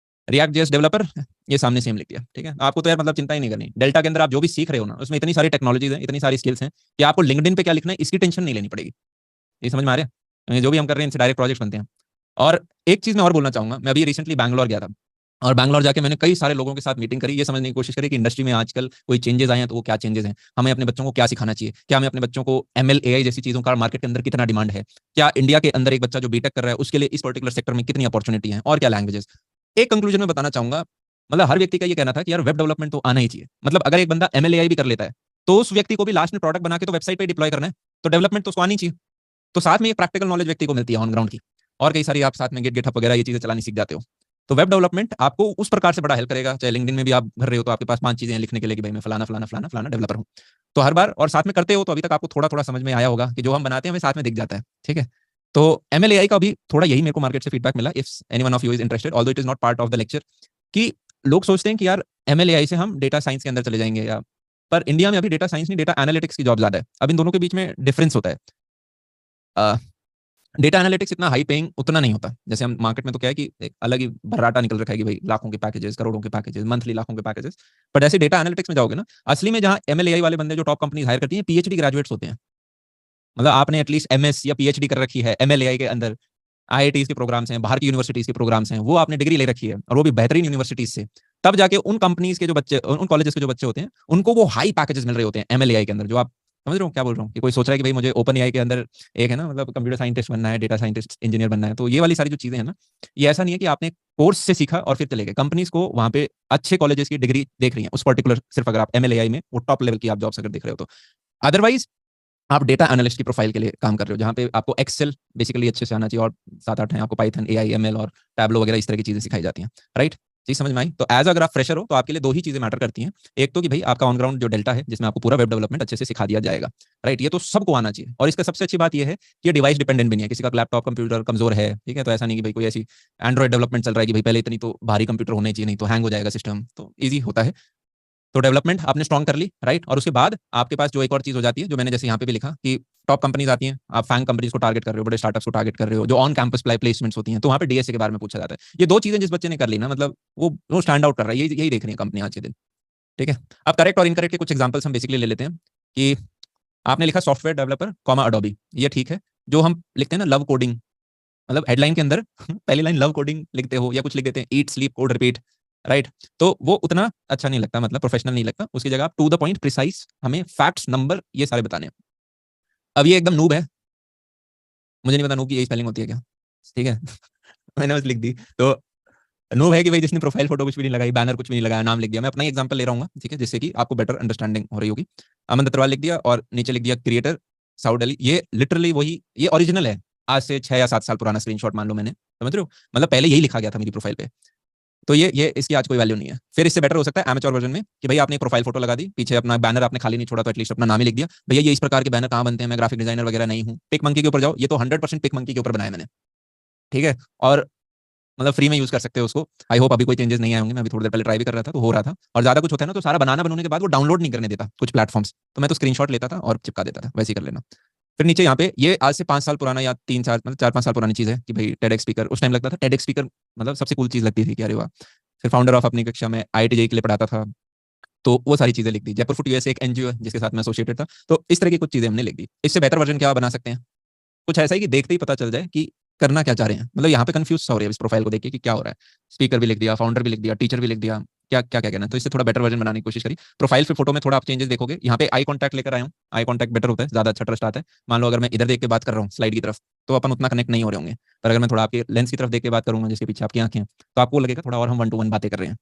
A: रिएक्ट जेएस डेवलपर ये सामने सेम लिख दिया, ठीक है। आपको तो यार मतलब चिंता ही नहीं करनी, डेल्टा के अंदर आप जो भी सीख रहे हो ना उसमें इतनी सारी टेक्नोलॉजीज हैं, इतनी सारी स्किल्स हैं कि आपको लिंक्डइन पे क्या लिखना है इसकी टेंशन नहीं लेनी पड़ेगी। ये समझ में आ रहा है? जो भी हम कर रहे हैं इनसे डायरेक्ट प्रोजेक्ट बनते हैं। और एक चीज मैं और बोलना चाहूंगा, मैं अभी रिसेंटली बैंगलोर गया था, और बैंगलोर जाके मैंने कई सारे लोगों के साथ मीटिंग करी, ये समझने की कोशिश करी कि इंडस्ट्री में आजकल कोई चेंजेस आए हैं तो वो क्या चेंजेस हैं, हमें अपने बच्चों को क्या सिखाना चाहिए, क्या हमें अपने बच्चों को ML AI जैसी चीजों का मार्केट के अंदर कितना डिमांड है, क्या इंडिया के अंदर एक बच्चा जो बीटेक कर रहा है उसके लिए इस पर्टिकुलर सेक्टर में कितनी अपॉर्चुनिटी है, और क्या लैंग्वेजेस। एक कंक्लूजन में बताना चाहूंगा, मतलब हर व्यक्ति का ये कहना था कि यार वेब डेवलपमेंट तो आना ही चाहिए, मतलब अगर एक बंदा ML AI भी कर लेता है तो उस व्यक्ति को भी लास्ट में प्रोडक्ट बना के तो वेबसाइट पे डिप्लॉय करना है, तो डेवलपमेंट तो उसको आनी चाहिए। तो साथ में एक प्रैक्टिकल नॉलेज व्यक्ति को मिलती है ऑन ग्राउंड की, और कई सारी आप साथ में गिटहब वगैरह ये चीजें चलानी सीख जाते हो। तो वेब डेवलपमेंट आपको उस प्रकार से बड़ा हेल्प करेगा, चाहे लिंक्डइन में भी आप भर रहे हो तो आपके पास 5 चीजें हैं लिखने के लिए कि भाई मैं फलाना फलाना फलाना फलाना डेवलपर हूँ, तो हर बार और साथ में करते हो तो अभी तक आपको थोड़ा थोड़ा समझ में आया होगा कि जो हम बनाते हैं हमें साथ में दिख जाता है, ठीक है। तो ML AI का भी थोड़ा यही मेरे को मार्केट से फीडबैक मिला, if anyone of you is interested, although it is not part of the lecture, कि लोग सोचते हैं कि यार ML AI से हम डेटा साइंस के अंदर चले जाएंगे, या पर इंडिया में अभी डेटा साइंस नहीं डेटा एनालिटिक्स की जॉब ज्यादा है। अब इन दोनों के बीच में डिफरेंस होता है। डेटा एनालिटिक्स इतना हाई पेइंग उतना नहीं होता, जैसे हम मार्केट में तो क्या है कि एक अलग ही भर्राटा निकल रखा है कि भाई लाखों के पैकेजेस, करोड़ों के पैकेजेस, मंथली लाखों के पैकेजेस। पर जैसे डेटा एनालिटिक्स में जाओगे ना, असली में जहाँ ML AI वाले बंदे जो टॉप कंपनीज हायर करती हैं PhD ग्रेजुएट्स होते हैं, मतलब आपने एटलीस्ट MS या PhD कर रखी है ML AI के अंदर, IITs के प्रोग्राम्स हैं, बाहर की यूनिवर्सिटीज के प्रोग्राम्स हैं, वो आपने डिग्री ले रखी है और वो भी बेहतरीन यूनिवर्सिटीज से, तब जाके उन कंपनीज के जो बच्चे, उन कॉलेजेस के जो बच्चे होते हैं उनको वो हाई पैकेजेस मिल रहे होते हैं ML AI के अंदर, जो आप समझ रहे हो क्या बोल रहा हूँ? कि कोई सोच रहा है कि भाई मुझे ओपन एआई के अंदर एक है ना, मतलब कंप्यूटर साइंटिस्ट बनना है, डेटा साइंटिस्ट, इंजीनियर बनना है, तो ये वाली सारी जो चीजें हैं ना, ये ऐसा नहीं है कि आपने कोर्स से सीखा और फिर चले गए। कंपनीज को वहां पे अच्छे कॉलेजेस की डिग्री देख रही है उस पर्टिकुलर, सिर्फ अगर आप एमएल एआई में वो टॉप लेवल की आप जॉब्स अगर देख रहे हो तो। अदरवाइज आप डेटा एनालिस्ट की प्रोफाइल के लिए काम कर रहे हो, जहाँ पे आपको एक्सेल बेसिकली अच्छे से आना चाहिए, और 7-8 हैं आपको पाइथन, एआई, एमएल और टैबलो वगैरह इस तरह की चीजें सिखाई जाती हैं, राइट? चीज समझ में आई? तो एज अगर आप फ्रेशर हो तो आपके लिए दो ही चीजें मैटर करती हैं। एक तो कि भाई आपका ऑन ग्राउंड जो डेल्टा है, जिसमें आपको पूरा वेब डेवलपमेंट अच्छे से सिखा दिया जाएगा, राइट? ये तो सबको आना चाहिए। और इसका सबसे अच्छी बात यह है कि ये डिवाइस डिपेंडेंट भी नहीं है। किसी का लैपटॉप कंप्यूटर कमजोर है, ठीक है, तो ऐसा नहीं कि भाई कोई ऐसी एंड्रॉइड डेवलपमेंट चल रहा है कि भाई पहले इतनी तो भारी कंप्यूटर होने चाहिए, नहीं तो हैंग हो जाएगा सिस्टम, तो ईजी होता है। तो डेवलपमेंट आपने स्ट्रॉन्ग कर ली, राइट? और उसके बाद आपके पास जो एक और चीज हो जाती है, जो मैंने जैसे यहाँ पे भी लिखा कि टॉप कंपनीज आती हैं, आप फैंग कंपनीज को टारगेट कर रहे हो, बड़े स्टार्टअप्स को टारगेट कर रहे हो, जो ऑन कैंपस प्लेसमेंट्स होती हैं, तो वहाँ पे डीएसए के बारे में पूछा जाता है। ये दो चीजें जिस बच्चे ने कर ली ना, मतलब वो स्टैंड आउट कर रहा है, यही देख रही है कंपनी आज के दिन, ठीक है? अब करेक्ट और इनकरेक्ट के कुछ एग्जाम्पल्स हम बेसिकली ले लेते हैं। कि आपने लिखा सॉफ्टवेयर डेवलपर कॉमा अडोबी, ये ठीक है। जो हम लिखते हैं ना लव कोडिंग, मतलब हेडलाइन के अंदर पहली लाइन लव कोडिंग लिखते हो, या कुछ लिख देते हैं eat sleep code repeat, right? तो वो उतना अच्छा नहीं लगता, मतलब प्रोफेशनल नहीं लगता। उसकी जगह आप टू द पॉइंट, प्रिसाइज, हमें फैक्ट्स, नंबर, ये सारे बताने हैं। अब ये एकदम नूब है, मुझे नहीं पता नूब की यही स्पेलिंग होती है क्या, ठीक है? मैंने बस लिख दी। तो नूब है कि भाई जिसने प्रोफाइल फोटो कुछ भी नहीं लगाई, बैनर कुछ भी नहीं लगाया, नाम लिख दिया। मैं अपना ही एग्जांपल ले रहा हूँ, ठीक है, जिससे कि आपको बेटर अंडरस्टैंडिंग हो रही होगी। अमन दत्तरवाल लिख दिया और नीचे लिख दिया क्रिएटर साउथ दिल्ली। ये लिटरली वही, ये ओरिजिनल है, आज से 6 या 7 साल पुराना स्क्रीनशॉट मान लो मैंने, समझ रहे हो? मतलब पहले यही लिखा गया था मेरी प्रोफाइल पे। तो ये इसकी आज कोई वैल्यू नहीं है। फिर इससे बेटर हो सकता है एमेच्योर वर्जन में कि भाई आपने एक प्रोफाइल फोटो लगा दी, पीछे अपना बैनर आपने खाली नहीं छोड़ा, तो एटलीस्ट अपना नाम ही लिख दिया, भैया ये इस प्रकार के बैनर कहाँ बनते हैं, मैं ग्राफिक डिजाइनर वगैरह नहीं हूँ। पिक मंकी के ऊपर जाओ, ये तो 100% पिक मंकी के ऊपर बनाया मैंने, ठीक है? और मतलब फ्री में यूज कर सकते हो उसको। आई होप अभी कोई चेंजेस नहीं आए होंगे, मैं अभी थोड़ी देर पहले ट्राई भी कर रहा था तो हो रहा था। और ज्यादा कुछ होता है ना तो सारा बनाना बनने के बाद वो डाउनलोड नहीं करने देता कुछ प्लेटफॉर्म्स, तो मैं तो स्क्रीनशॉट लेता था और चिपका देता था, वैसे ही कर लेना। फिर नीचे यहाँ पे ये आज से 5 साल पुराना या 3 साल, मतलब 4-5 साल पुरानी चीज है कि भाई टेडेक्स स्पीकर। उस टाइम लगता था टेडेक्स स्पीकर मतलब सबसे कूल चीज लगती थी कि अरे वाह। फिर फाउंडर ऑफ अपनी कक्षा में आईआईटी के लिए पढ़ाता था, तो वो सारी चीजें लिख दी। जयपुर फुट यूएस एक एनजीओ है जिसके साथ मैं एसोसिएटेड था, तो इस तरह की कुछ चीजें हमने लिख दी। इससे बेहतर वर्जन क्या बना सकते हैं? कुछ ऐसा ही कि देखते ही पता चल जाए कि करना क्या चाह रहे हैं। मतलब यहाँ पे कंफ्यूज हो रही है इस प्रोफाइल को देख के कि क्या हो रहा है। स्पीकर भी लिख दिया, फाउंडर भी लिख दिया, टीचर भी लिख दिया, क्या क्या क्या कहना है। तो इससे थोड़ा बेटर वर्जन बनाने की कोशिश करी। प्रोफाइल पे फोटो में थोड़ा आप चेंजेस देखोगे, यहाँ पे आई कॉन्टैक्ट लेकर आया हूँ। आई कॉन्टैक्ट बेटर होता है, ज्यादा अच्छा ट्रस्ट आता है। मान लो अगर मैं इधर देख के बात कर रहा हूँ स्लाइड की तरफ, तो अपन उतना कनेक्ट नहीं हो रहे होंगे। पर अगर मैं थोड़ा आपके लेंस की तरफ देख के बात करूंगा, जिसके पीछे आपकी आंखें हैं, तो आपको लगेगा थोड़ा और हम 1-to-1 बातें कर रहे हैं।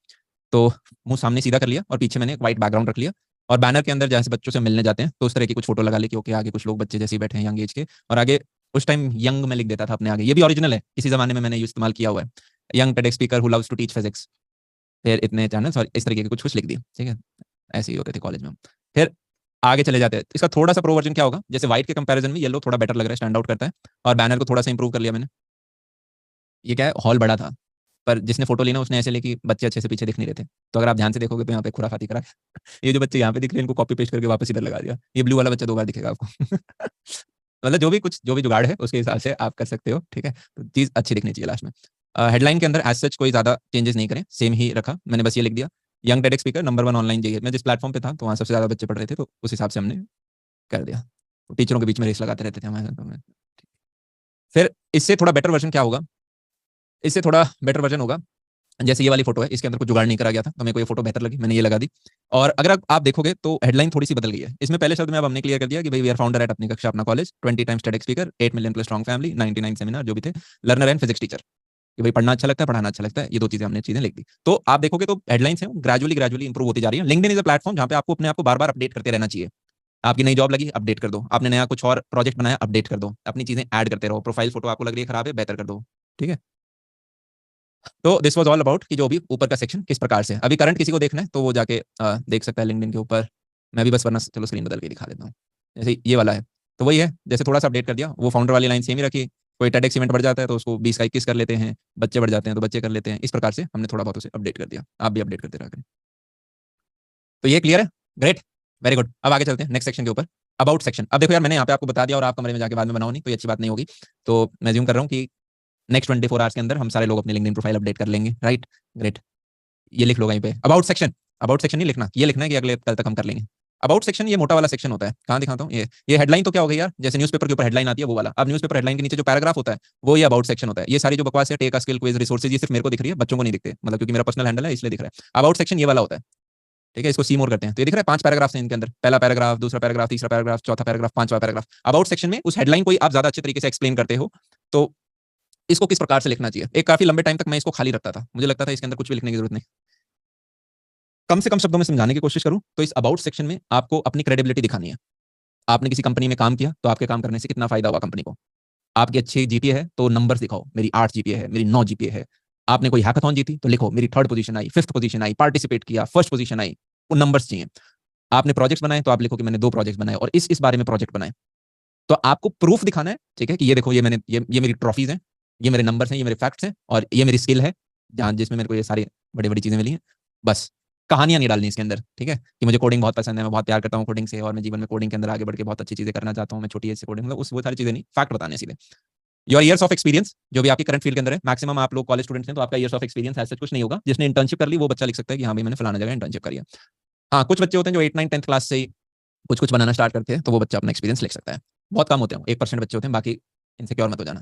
A: तो मुंह सामने सीधा कर लिया और पीछे मैंने एक व्हाइट बैकग्राउंड रख लिया। और बैनर के अंदर जैसे बच्चों से मिलने जाते हैं तो उस तरह की कुछ फोटो लगा ली कि ओके आगे कुछ लोग बच्चे जैसे ही बैठे हैं यंग एज के, और आगे उस टाइम यंग में लिख देता था अपने आगे। ये भी ओरिजिनल है, इसी जमाने में मैंने इस्तेमाल किया हुआ है। Young TEDx speaker who loves to teach physics, फिर इतने चैनल्स और इस तरीके के कुछ कुछ लिख दिए, ठीक है? ऐसे ही होते थे कॉलेज में। फिर आगे चले जाते हैं। इसका थोड़ा सा प्रो वर्जन क्या होगा, जैसे व्हाइट के कंपैरिजन में येलो थोड़ा बेटर लग रहा है, स्टैंड आउट करता है। और बैनर को थोड़ा सा इंप्रूव कर लिया मैंने। ये क्या है, हॉल बड़ा था, पर जिसने फोटो ली ना उसने ऐसे ली कि बच्चे अच्छे से पीछे दिख नहीं रहे थे। तो अगर आप ध्यान से देखोगे तो यहाँ पे खुराफाती करा ये जो बच्चे यहाँ पे दिख रहे हैं इनको कॉपी पेस्ट करके वापस इधर लगा दिया। ये ब्लू वाला बच्चा 2 बार दिखेगा आपको मतलब जो भी जुगाड़ है उसके हिसाब से आप कर सकते हो, ठीक है? तो चीज अच्छी दिखनी चाहिए लास्ट में। हेडलाइन के अंदर एज सच कोई ज्यादा चेंजेस नहीं करें, सेम ही रखा मैंने, बस ये लिख दिया young TEDx speaker number 1 online JEE. मैं जिस प्लेटफॉर्म पे था तो वहाँ सबसे ज्यादा बच्चे पढ़ रहे थे, तो उस हिसाब से हमने कर दिया। तो टीचरों के बीच में रेस लगाते रहते थे हमारे साथ। फिर इससे थोड़ा बेटर वर्जन क्या होगा, इससे थोड़ा बेटर वर्जन होगा जैसे ये वाली फोटो है, इसके अंदर कुछ जुगाड़ नहीं करा गया था, तो मेरे को ये फोटो बेहतर लगी, मैंने ये लगा दी। और अगर आप देखोगे तो हेडलाइन थोड़ी सी बदल गई है। इसमें पहले शब्द में अब हमने क्लियर कर दिया कि भाई वी आर फाउंडर एट अपनी कक्षा अपना college, 20 times TEDx speaker, 8 million plus strong family, 99 seminar जो भी थे, लर्नर एंड फिजिक्स टीचर, कि भाई पढ़ना अच्छा लगता है, पढ़ाना अच्छा लगता है। ये दो चीजें हमने चीजें लिख दी। तो आप देखोगे तो हेडलाइंस हैं ग्रेजुअली ग्रेजुअली इंप्रूव होती जा रही है। लिंक्डइन इज अ प्लेटफॉर्म जहां पे आपको अपने आप को बार बार अपडेट करते रहना चाहिए। आपकी नई जॉब लगी, अपडेट कर दो। आपने नया कुछ और प्रोजेक्ट बनाया, अपडेट कर दो। अपनी चीजें ऐड करते रहो। प्रोफाइल फोटो आपको लग रही है खराब है, बेहतर कर दो, ठीक है? तो दिस वाज ऑल अबाउट कि जो भी ऊपर का सेक्शन किस प्रकार से। अभी करंट किसी को देखना है तो वो जाके देख सकता है लिंक्डइन के ऊपर। मैं भी बस वरना चलो स्क्रीन बदल के दिखा देता हूँ। जैसे ये वाला है तो वही है, जैसे थोड़ा सा अपडेट कर दिया। वो फाउंडर वाली लाइन सेम ही रखी। कोई टेडेक्स इवेंट बढ़ जाता है तो उसको 20 का 21 कर लेते हैं, बच्चे बढ़ जाते हैं तो बच्चे कर लेते हैं। इस प्रकार से हमने थोड़ा बहुत उसे अपडेट कर दिया। आप भी अपडेट करते रहा करें। तो ये क्लियर है? Great, very good. अब आगे चलते हैं नेक्स्ट सेक्शन के ऊपर, अबाउट सेक्शन। अब देखो यार मैंने यहाँ पे आपको बता दिया और आप कमरे में जाके बाद में बनाओ नहीं तो ये अच्छी बात नहीं होगी। तो मैं ज्यूम कर रहा हूँ कि नेक्स्ट 24 आवर्स के अंदर हम सारे लोग अपनी लिंक्डइन प्रोफाइल अपडेट कर लेंगे, राइट? ग्रेट। ये लिख लो कहीं पे अबाउट सेक्शन। अबाउट सेक्शन नहीं लिखना, ये लिखना है कि अगले कल तक हम कर लेंगे। अबाउट सेक्शन ये मोटा वाला सेक्शन होता है। कहाँ दिखाता हूँ, ये हेडलाइन तो क्या हो गई यार, जैसे न्यूज़पेपर के ऊपर हेडलाइन आती है वो वाला। अब न्यूज़पेपर हेडलाइन के नीचे जो पैराग्राफ होता है वो ये अबाउट सेक्शन होता है। ये सारी जो बकवास है, take a skill, quiz, resources, ये सिर्फ मेरे को दिख रही है, बच्चों को नहीं दिखते, मतलब क्योंकि मेरा पर्सनल हैंडल है इसलिए दिख रहा है। अबाउट सेक्शन ये वाला होता है, ठीक है, इसको सी मोर करते हैं। तो ये दिख रहा है 5 पैराग्राफ्स हैं इनके अंदर, पहला पैराग्राफ, दूसरा पैराग्राफ, तीसरा पैराग्राफ, चौथा पैराग्राफ, पांचवा पैराग्राफ। अबाउट सेक्शन में उस हेडलाइन को आप ज्यादा अच्छे तरीके से एक्सप्लेन करते हो, तो इसको किस प्रकार से लिखना चाहिए। एक काफी लंबे टाइम तक मैं इसको खाली रखता था, मुझे लगता था इसके अंदर कुछ भी लिखने की जरूरत नहीं, कम से कम शब्दों में समझाने की कोशिश करूं। तो इस अबाउट सेक्शन में आपको अपनी क्रेडिबिलिटी दिखानी है। आपने किसी कंपनी में काम किया तो आपके काम करने से कितना फायदा हुआ कंपनी को। आपकी अच्छी जीपीए है तो नंबर्स दिखाओ, मेरी 8 जीपीए है, मेरी 9 जीपीए है। आपने कोई हैकाथॉन जीती तो लिखो मेरी 3rd पोजीशन आई, 5th पोजीशन आई, पार्टिसिपेट किया, 1st पोजीशन आई। वो नंबर्स चाहिए। आपने प्रोजेक्ट्स बनाए तो आप लिखो कि मैंने 2 प्रोजेक्ट्स बनाए और इस बारे में प्रोजेक्ट बनाए। तो आपको प्रूफ दिखाना है, ठीक है, कि ये देखो ये मैंने ये मेरी ट्रॉफीज हैं, ये मेरे नंबर्स हैं, ये मेरे फैक्ट्स हैं और ये मेरी स्किल है जहां जिसमें मेरे को ये सारी बड़ी बड़ी चीजें मिली हैं। बस कहानियां नहीं डालनी इसके अंदर, ठीक है, कि मुझे कोडिंग बहुत पसंद है, मैं बहुत प्यार करता हूँ कोडिंग से और मैं जीवन में कोडिंग के अंदर आगे बढ़ के बहुत अच्छी चीजें करना चाहता हूँ, मैं छोटी एज से कोडिंग, मतलब वो सारी चीजें नहीं, फैक्ट बताने सीधे। योर ईयर्स ऑफ एक्सपीरियंस, जो भी आपकी करंट फील्ड के अंदर है, मैक्सिमम आप लोग कॉलेज स्टूडेंट्स हैं तो आपका ईयर्स ऑफ एक्सपीरियंस ऐसा कुछ नहीं होगा। जिसने इंटर्नशिप कर ली वो बच्चा लिख सकता है कि हाँ भाई मैंने फलाना जगह इंटर्नशिप करी है। हाँ, कुछ बच्चे होते हैं जो 8, 9, 10th क्लास से ही कुछ कुछ बनाना स्टार्ट करते हैं, तो वो बच्चा अपना एक्सपीरियंस लिख सकता है। बहुत कम होते हैं, 1% बच्चे होते हैं, बाकी इनसिक्योर मत हो जाना।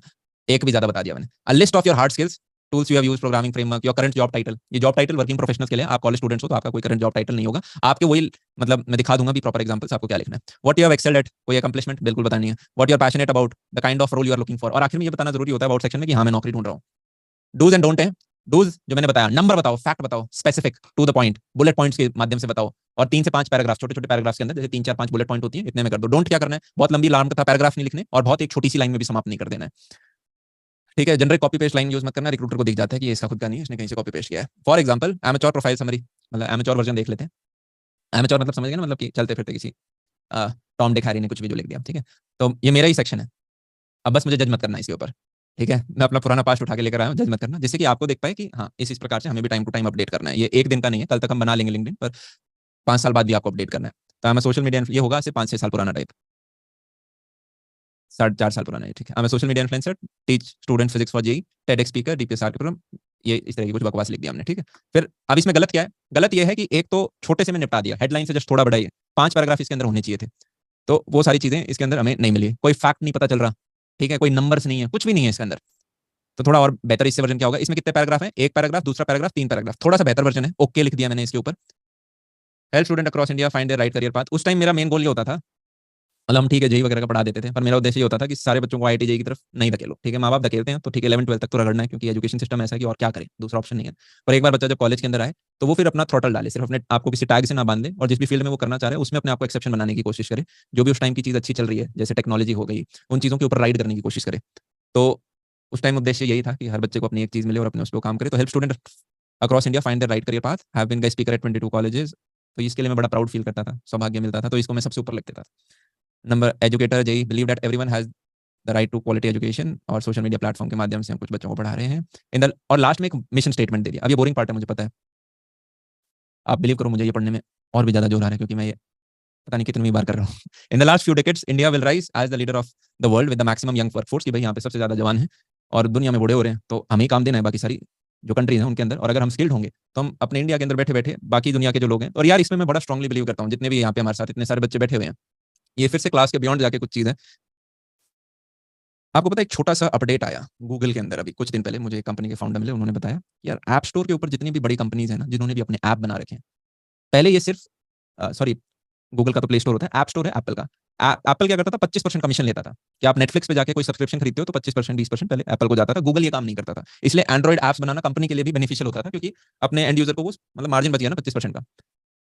A: एक भी ज्यादा बता दिया मैंने। A list of your hard skills, tools you have used, programming framework, your current job title. ये जॉब टाइटल वर्किंग प्रोफेशनल्स के लिए, आप कॉलेज स्टूडेंट्स हो तो आपका कोई करंट जॉब टाइटल नहीं होगा, आपके वही, मतलब मैं दिखा दूंगा भी प्रॉपर एग्जांपल्स आपको क्या लिखना है। What you have excelled at, कोई अकम्प्लिशमेंट बिल्कुल बतानी है। What you are passionate about, the kind of role you are looking for, और आखिर में ये बताना जरूरी होता है अबाउट सेक्शन में कि हाँ मैं नौकरी ढूंढ रहा हूँ। डूज एंड डोंट है। डूज जो मैंने बताया, नंबर बताओ, फैक्ट बताओ, specific, to the point, bullet points के माध्यम से बताओ। और 3 से 5 पैराग्राफ, छोटे छोटे पैराग्राफ्स के अंदर, जैसे 3, 4, 5 बुलेट पॉइंट होती है, इतने में कर दो। डोंट क्या करना है, बहुत लंबी लाम कथा पैराग्राफ नहीं लिखने और बहुत एक छोटी सी लाइन में भी समाप्त नहीं कर देना है, ठीक है। General copy paste line use मत करना, रिक्रूटर को दिख जाता है कि ये इसका खुद का नहीं है, इसने कहीं से कॉपी पेस्ट किया है। For example amateur profile summary, मतलब एमेच्योर वर्जन देख लेते हैं। एमेच्योर मतलब समझ गए ना, मतलब कि चलते फिरते किसी टॉम डिक हैरी ने कुछ भी जो लिख दिया, ठीक है। तो ये मेरा ही सेक्शन है, अब बस मुझे जज मत करना इसके ऊपर, ठीक है। मैं अपना पुराना पास्ट उठा के लेकर आया हूँ, जज मत करना, जिससे कि आपको दिख पाए कि हाँ इस प्रकार से हमें भी टाइम टू टाइम अपडेट करना है। ये एक दिन का नहीं है, कल तक हम बना लेंगे लिंक्डइन पर, 5 साल बाद भी आपको अपडेट करना है। तो हमें सोशल मीडिया, ये होगा से 5-6 साल पुराना टाइप, 4 साल पुराना है, ठीक है। हमें social media influencer, teach student physics for JEE, TED speaker, DPSR के प्रोग्राम, ये इस तरह की कुछ बकवास लिख दिया हमने, ठीक है। फिर अब इसमें गलत क्या है, गलत ये है कि एक तो छोटे से में निपटा दिया, हेडलाइन से जस्ट थोड़ा बढ़ाइए, 5 पैराग्राफ इसके अंदर होने चाहिए थे, तो वो सारी चीजें इसके अंदर हमें नहीं मिली। कोई फैक्ट नहीं पता चल रहा, ठीक है, कोई नंबर्स नहीं है, कुछ भी नहीं है इसके अंदर। तो थोड़ा और बेहतर इससे वर्जन क्या होगा, इसमें कितने पैराग्राफ है, 1 पैराग्राफ, दूसरा पैराग्राफ, 3 पैराग्राफ, थोड़ा सा बेहतर वर्जन है। ओके लिख दिया मैंने इसके ऊपर। Help student across India find their right career path. उस टाइम मेरा मेन गोल ये होता था, मतलब हम ठीक है जेई वगैरह का पढ़ा देते थे, पर मेरा उद्देश्य ये होता था कि सारे बच्चों को आईआईटी जेई की तरफ नहीं धकेलो, ठीक है। माँ बाप धकेलते हैं तो ठीक है, 11, 12 तक तो रगड़ना है, क्योंकि एजुकेशन सिस्टम ऐसा है कि और क्या करें, दूसरा ऑप्शन नहीं है। पर एक बार बच्चा जब कॉलेज के अंदर आए तो वो फिर अपना थ्रॉटल डाले, सिर्फ अपने आपको किसी टैग से ना बांध दे और जिस भी फील्ड में वो करना चाह रहे हैं उसमें अपने आपको एक्सेप्शन बनाने की कोशिश करे। जो भी उस टाइम की चीज़ अच्छी चल रही है, जैसे टेक्नोलॉजी हो गई, उन चीज़ों के ऊपर राइड करने की कोशिश करे। तो उस टाइम उद्देश्य यही था कि हर बच्चे को अपनी एक चीज़ मिले और अपने उस पर काम करे। तो help student across India find the right career path, have been the speaker at 22 colleges. तो इसके लिए मैं बड़ा प्राउड फील करता था, सौभाग्य मिलता था, तो इसको मैं सबसे ऊपर लिख देता था। Number educator JEE, believe that everyone has the right to quality education, और सोशल मीडिया प्लेटफॉर्म के माध्यम से हम कुछ बच्चों को पढ़ा रहे हैं इन द, और लास्ट में एक मिशन स्टेटमेंट दे दिया। अब ये बोरिंग पार्ट है मुझे पता है, आप बिलीव करो मुझे ये पढ़ने में और भी ज्यादा जोर आ रहा है, क्योंकि मैं ये पता नहीं कितनी बार कर रहा हूँ। In the last few decades India will rise as the leader of the world with the maximum young workforce, कि भाई यहाँ पे सबसे ज्यादा जवान है और दुनिया में बूढ़े हो रहे हैं, तो हमें ही काम देना है बाकी सारी जो कंट्रीज हैं उनके अंदर। और अगर हम स्किल्ड होंगे तो हम अपने इंडिया के अंदर बैठे बैठे बाकी दुनिया के जो लोग हैं, और यार इसमें मैं बड़ा स्ट्रांगली बिलीव करता हूँ, जितने भी यहाँ पे हमारे साथ इतने सारे बच्चे बैठे हुए हैं, ये फिर से क्लास के बियॉन्ड जाके कुछ चीज़ है। आपको पता है एक छोटा सा अपडेट आया गूगल के अंदर अभी कुछ दिन पहले, मुझे एक कंपनी के फाउंडर मिले, उन्होंने बताया यार ऐप स्टोर के ऊपर जितनी भी बड़ी कंपनीज हैं ना, जिन्होंने भी अपने ऐप बना रखे हैं, पहले ये सिर्फ सॉरी गूगल का तो प्ले स्टोर होता है, ऐप स्टोर है एप्पल का। एप्पल क्या करता था, 25% कमीशन लेता था कि आप नेटफ्लिक्स पे जाके कोई सब्सक्रिप्शन खरीदते हो तो 25%, 20% पहले एप्पल को जाता था। गूगल ये काम नहीं करता था, इसलिए एंड्रॉइड ऐप्स बनाना कंपनी के लिए भी बेनिफिशियल होता था, क्योंकि अपने एंड यूजर को वो मतलब मार्जिन बच गया ना 25% का।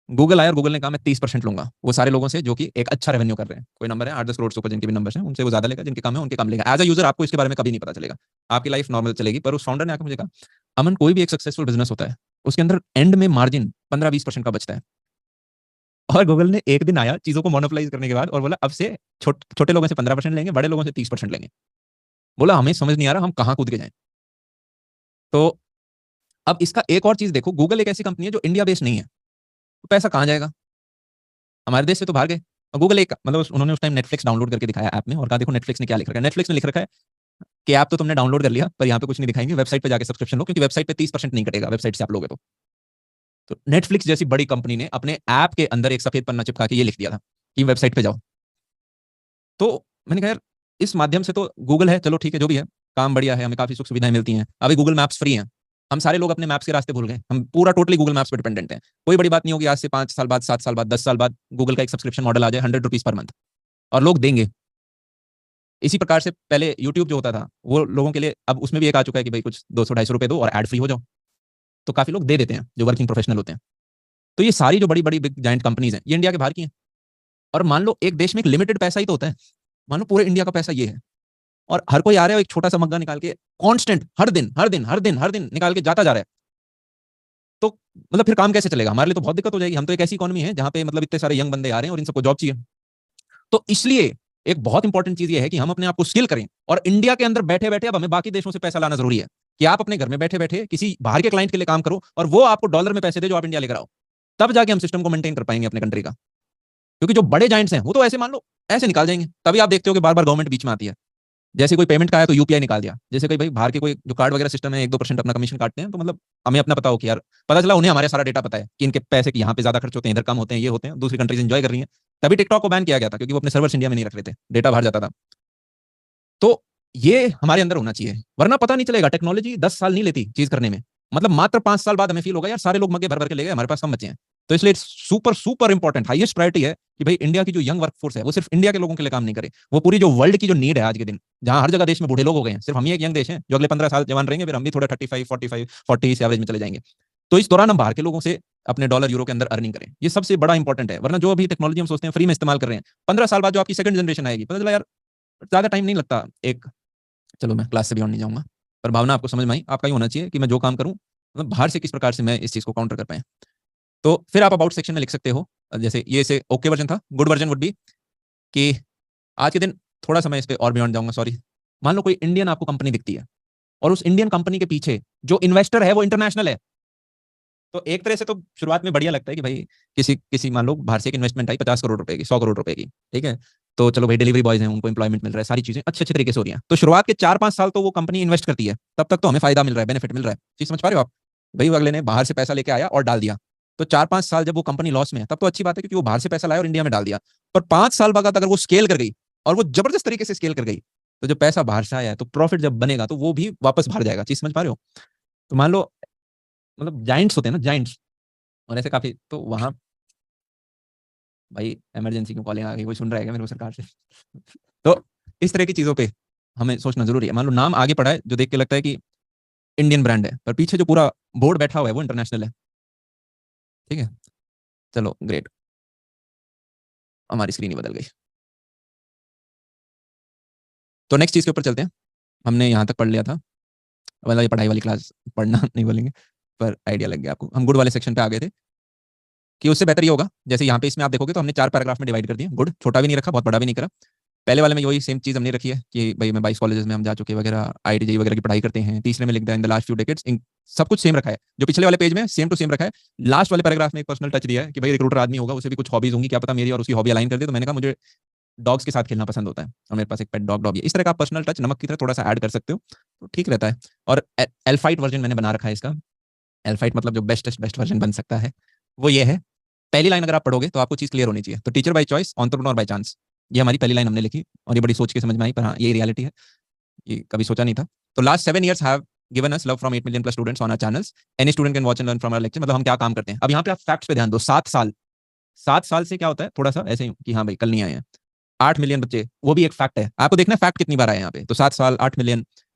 A: गूगल आया और गूगल ने कहा मैं 30% लूंगा वो सारे लोगों से जो कि एक अच्छा रेवेन्यू कर रहे हैं। कोई नंबर है 8-10 करोड़ से ऊपर जिनके भी नंबर हैं, उनसे वो ज्यादा लेगा, जिनके कम है उनके कम लेगा। एज अ यूजर आपको इसके बारे में कभी नहीं पता चलेगा, आपकी लाइफ नॉर्मल चलेगी। पर उस फाउंडर ने आकर मुझे कहा अमन, कोई भी एक सक्सेसफुल बिजनेस होता है उसके अंदर एंड में मार्जिन 15-20% का बचता है। और गूगल ने एक दिन आया चीजों को मोनोपोलाइज करने के बाद और बोला अब से छोटे लोगों से 15% लेंगे, बड़े लोगों से 30% लेंगे। बोला हमें समझ नहीं आ रहा हम कहां कूद के जाएं। तो अब इसका एक और चीज देखो, गूगल एक ऐसी कंपनी है जो इंडिया बेस्ड नहीं है, तो पैसा कहां जाएगा, हमारे देश से तो बाहर गए। और गूगल एक मतलब उन्होंने उस टाइम नेटफ्लिक्स डाउनलोड करके दिखाया ऐप में, और कहा देखो नेटफ्लिक्स ने क्या लिख रखा है। नेटफ्लिक्स में लिख रखा है कि ऐप तो तुमने डाउनलोड कर लिया पर यहाँ पे कुछ नहीं दिखाएंगे, वेबसाइट पे जाके सब्सक्रिप्शन लो, क्योंकि वेबसाइट पे 30% नहीं कटेगा वेबसाइट से आप लोगे तो नेटफ्लिक्स जैसी बड़ी कंपनी ने अपने ऐप के अंदर एक सफेद पन्ना चिपका के ये लिख दिया था कि वेबसाइट पे जाओ। तो मैंने कहा यार इस माध्यम से तो गूगल है, चलो ठीक है जो भी है, काम बढ़िया है, हमें काफी सुख सुविधाएं मिलती हैं। अभी गूगल मैप्स फ्री हैं, हम सारे लोग अपने मैप्स के रास्ते भूल गए, हम पूरा टोटली गूगल मैप्स पर डिपेंडेंट हैं। कोई बड़ी बात नहीं होगी आज से 5 साल बाद, 7 साल बाद, 10 साल बाद गूगल का एक सब्सक्रिप्शन मॉडल आ जाए, ₹100 पर मंथ, और लोग देंगे। इसी प्रकार से पहले यूट्यूब जो होता था वो लोगों के लिए, अब उसमें भी एक आ चुका है कि भाई कुछ 200-250 रुपए दो और एड फ्री हो जाओ। तो काफी लोग दे देते हैं जो वर्किंग प्रोफेशनल होते हैं। तो ये सारी जो बड़ी बड़ी बिग जाइंट कंपनीज हैं, ये इंडिया के बाहर की हैं। और मान लो एक देश में एक लिमिटेड पैसा ही तो होता है, मान लो पूरे इंडिया का पैसा ये है, और हर कोई आ रहा है एक छोटा सा मग्गा निकाल के कांस्टेंट हर दिन हर दिन हर दिन हर दिन निकाल के जाता जा रहा है। तो मतलब फिर काम कैसे चलेगा? हमारे लिए तो बहुत दिक्कत हो जाएगी। हम तो एक ऐसी इकोनॉमी है जहां पे मतलब इतने सारे यंग बंदे आ रहे हैं और इन सबको जॉब चाहिए। तो इसलिए एक बहुत इंपॉर्टेंट चीज ये है कि हम अपने आप को स्किल करें, और इंडिया के अंदर बैठे बैठे अब हमें बाकी देशों से पैसा लाना जरूरी है, कि आप अपने घर में बैठे बैठे किसी बाहर के क्लाइंट के लिए काम करो और वो आपको डॉलर में पैसे दे जो आप इंडिया लेकर आओ। तब जाके हम सिस्टम को मेंटेन कर पाएंगे अपने कंट्री का। क्योंकि जो बड़े जाइंट्स हैं वो तो ऐसे मान लो ऐसे निकाल जाएंगे, तभी आप देखते हो कि बार बार गवर्नमेंट बीच में आती है। जैसे कोई पेमेंट का आया तो यूपीआई निकाल दिया, जैसे कोई भाई बाहर के कोई जो कार्ड वगैरह सिस्टम है 1-2% अपना कमीशन काटते हैं, तो मतलब हमें अपना पता हो कि यार, पता चला उन्हें हमारे सारा डेटा पता है कि इनके पैसे कि यहाँ पे ज्यादा खर्च होते हैं, इधर कम होते हैं, ये होते हैं, दूसरी कंट्रीज एंजॉय कर रही हैं। तभी टिकटॉक को बैन किया गया था, क्योंकि वो अपने सर्वर्स इंडिया में नहीं रख रहे थे, डेटा बाहर जाता था। तो ये हमारे अंदर होना चाहिए, वरना पता नहीं चलेगा। टेक्नोलॉजी 10 साल नहीं लेती चीज करने में, मतलब मात्र 5 साल बाद हमें फील होगा यार सारे लोग मगे भर भर के ले गए, हमारे पास कम बचे हैं। तो इसलिए super super important highest priority है कि भाई इंडिया की जो यंग वर्कफोर्स है वो सिर्फ इंडिया के लोगों के लिए काम नहीं करे, वो पूरी जो वर्ल्ड की जो नीड है आज के दिन, जहां हर जगह देश में बूढ़े लोग हो गए हैं, सिर्फ हम ही एक यंग देश है जो अगले 15 साल जवान रहेंगे, फिर हम भी थोड़ा 35, 45, 40 से एवरेज में चले जाएंगे। तो इस दौरान हम बाहर के लोगों से अपने डॉलर यूरो के अंदर अर्निंग करें, ये सबसे बड़ा इंपॉर्टेंट है। वरना जो अभी टेक्नोलॉजी हम सोचते हैं फ्री में इस्तेमाल कर रहे हैं, 15 साल बाद जो आपकी सेकंड जनरेशन आएगी, पता चला यार ज्यादा टाइम नहीं लगता एक, चलो मैं क्लास से बियॉन्ड नहीं जाऊंगा, पर भावना आपको समझ में आई। आपका ही होना चाहिए कि मैं जो काम करूं मतलब बाहर से किस प्रकार से मैं इस चीज को काउंटर कर पाए। तो फिर आप अबाउट सेक्शन में लिख सकते हो, जैसे ये से ओके वर्जन था, गुड वर्जन वुड बी कि आज के दिन थोड़ा सा मैं इस पे और बियॉन्ड जाऊंगा, सॉरी। मान लो कोई इंडियन आपको कंपनी दिखती है और उस इंडियन कंपनी के पीछे जो इन्वेस्टर है वो इंटरनेशनल है, तो एक तरह से तो शुरुआत में बढ़िया लगता है कि भाई किसी किसी मान लो बाहर से एक इन्वेस्टमेंट आई 50 करोड़ रुपए की, 100 करोड़ रुपए की, ठीक है। तो चलो भाई डिलीवरी बॉयज हैं, उनको एम्प्लॉयमेंट मिल रहा है, सारी चीजें अच्छे अच्छे तरीके से हो रही हैं। तो शुरुआत के 4-5 साल तो वो कंपनी इन्वेस्ट करती है, तब तक तो हमें फायदा मिल रहा है, बेनिफिट मिल रहा है, चीज समझ पा रहे हो आप? भाई वो अगले ने बाहर से पैसा लेके आया और डाल दिया, तो 4-5 साल जब वो कंपनी लॉस में है तब तो अच्छी बात है, क्योंकि वो बाहर से पैसा लाया और इंडिया में डाल दिया। पर 5 साल बाद अगर वो स्केल कर गई, और वो जबरदस्त तरीके से स्केल कर गई, तो जो पैसा बाहर से आया है तो प्रॉफिट जब बनेगा तो वो भी वापस बाहर जाएगा, चीज समझ पा रहे हो? तो मान लो मतलब जाइंट्स होते हैं ना, जाइंट्स, और ऐसे काफी, तो वहां भाई इमरजेंसी की कॉलिंग आ गई, कोई सुन रहा है क्या मेरे को सरकार से? तो इस तरह की चीजों पे हमें सोचना जरूरी है। मान लो नाम आगे पड़ा है जो देख के लगता है कि इंडियन ब्रांड है, पर पीछे जो पूरा बोर्ड बैठा हुआ है वो इंटरनेशनल है, ठीक है। चलो ग्रेट, हमारी स्क्रीन ही बदल गई। तो नेक्स्ट चीज के ऊपर चलते हैं। हमने यहाँ तक पढ़ लिया था, मतलब ये पढ़ाई वाली क्लास पढ़ना नहीं बोलेंगे, पर आइडिया लग गया आपको। हम गुड वाले सेक्शन पे आ गए थे कि उससे बेहतर ये होगा, जैसे यहाँ पे इसमें आप देखोगे तो हमने 4 पैराग्राफ में डिवाइड कर दिया। गुड, छोटा भी नहीं रखा, बहुत बड़ा भी नहीं करा। पहले वाले में वही सेम चीज हमने रखी है कि भाई मैं 22 कॉलेजेस में हम जा चुके वगैरह, आईटीजी वगैरह की पढ़ाई करते हैं। तीसरे में लिख दिया इन द लास्ट फ्यू डेकेड्स, सब कुछ सेम रखा है, जो पिछले वाले पेज में सेम टू सेम रखा है। लास्ट वाले पैराग्राफ में एक पर्सनल टच दिया है कि भाई रिक्रूटर आदमी होगा, उसे भी कुछ हॉबीज होंगी, क्या पता मेरी और उसकी हॉबी अलाइन कर दे। तो मैंने कहा मुझे डॉग्स के साथ खेलना पसंद होता है और मेरे पास एक पेट डॉग डॉग है। इस तरह का पर्सनल टच नमक की तरह थोड़ा सा ऐड कर सकते हो, तो ठीक रहता है। और एल्फाइट वर्जन मैंने बना रखा है इसका। एल्फाइट मतलब जो बेस्ट बेस्ट वर्जन बन सकता है वो ये है। पहली लाइन अगर आप पढ़ोगे तो आपको चीज क्लियर होनी चाहिए। तो teacher by choice, entrepreneur by chance, ये हमारी पहली लाइन हमने लिखी, और ये बड़ी सोच के समझ में आई, पर हाँ ये रियलिटी है, ये कभी सोचा नहीं था। तो last 7 years have given us love from 8 million+ students on our channels, any student can watch and learn from our lecture. मतलब हम क्या काम करते हैं। अब यहाँ पे आप फैक्ट्स पे ध्यान दो। 7 साल, 7 साल से क्या होता है, थोड़ा सा ऐसे ही कि हाँ भाई कल नहीं आए हैं। 8 मिलियन बच्चे, वो भी एक फैक्ट है, आपको देखना फैक्ट कितनी बार आए यहाँ पे। तो 7 साल, 8 मिलियन,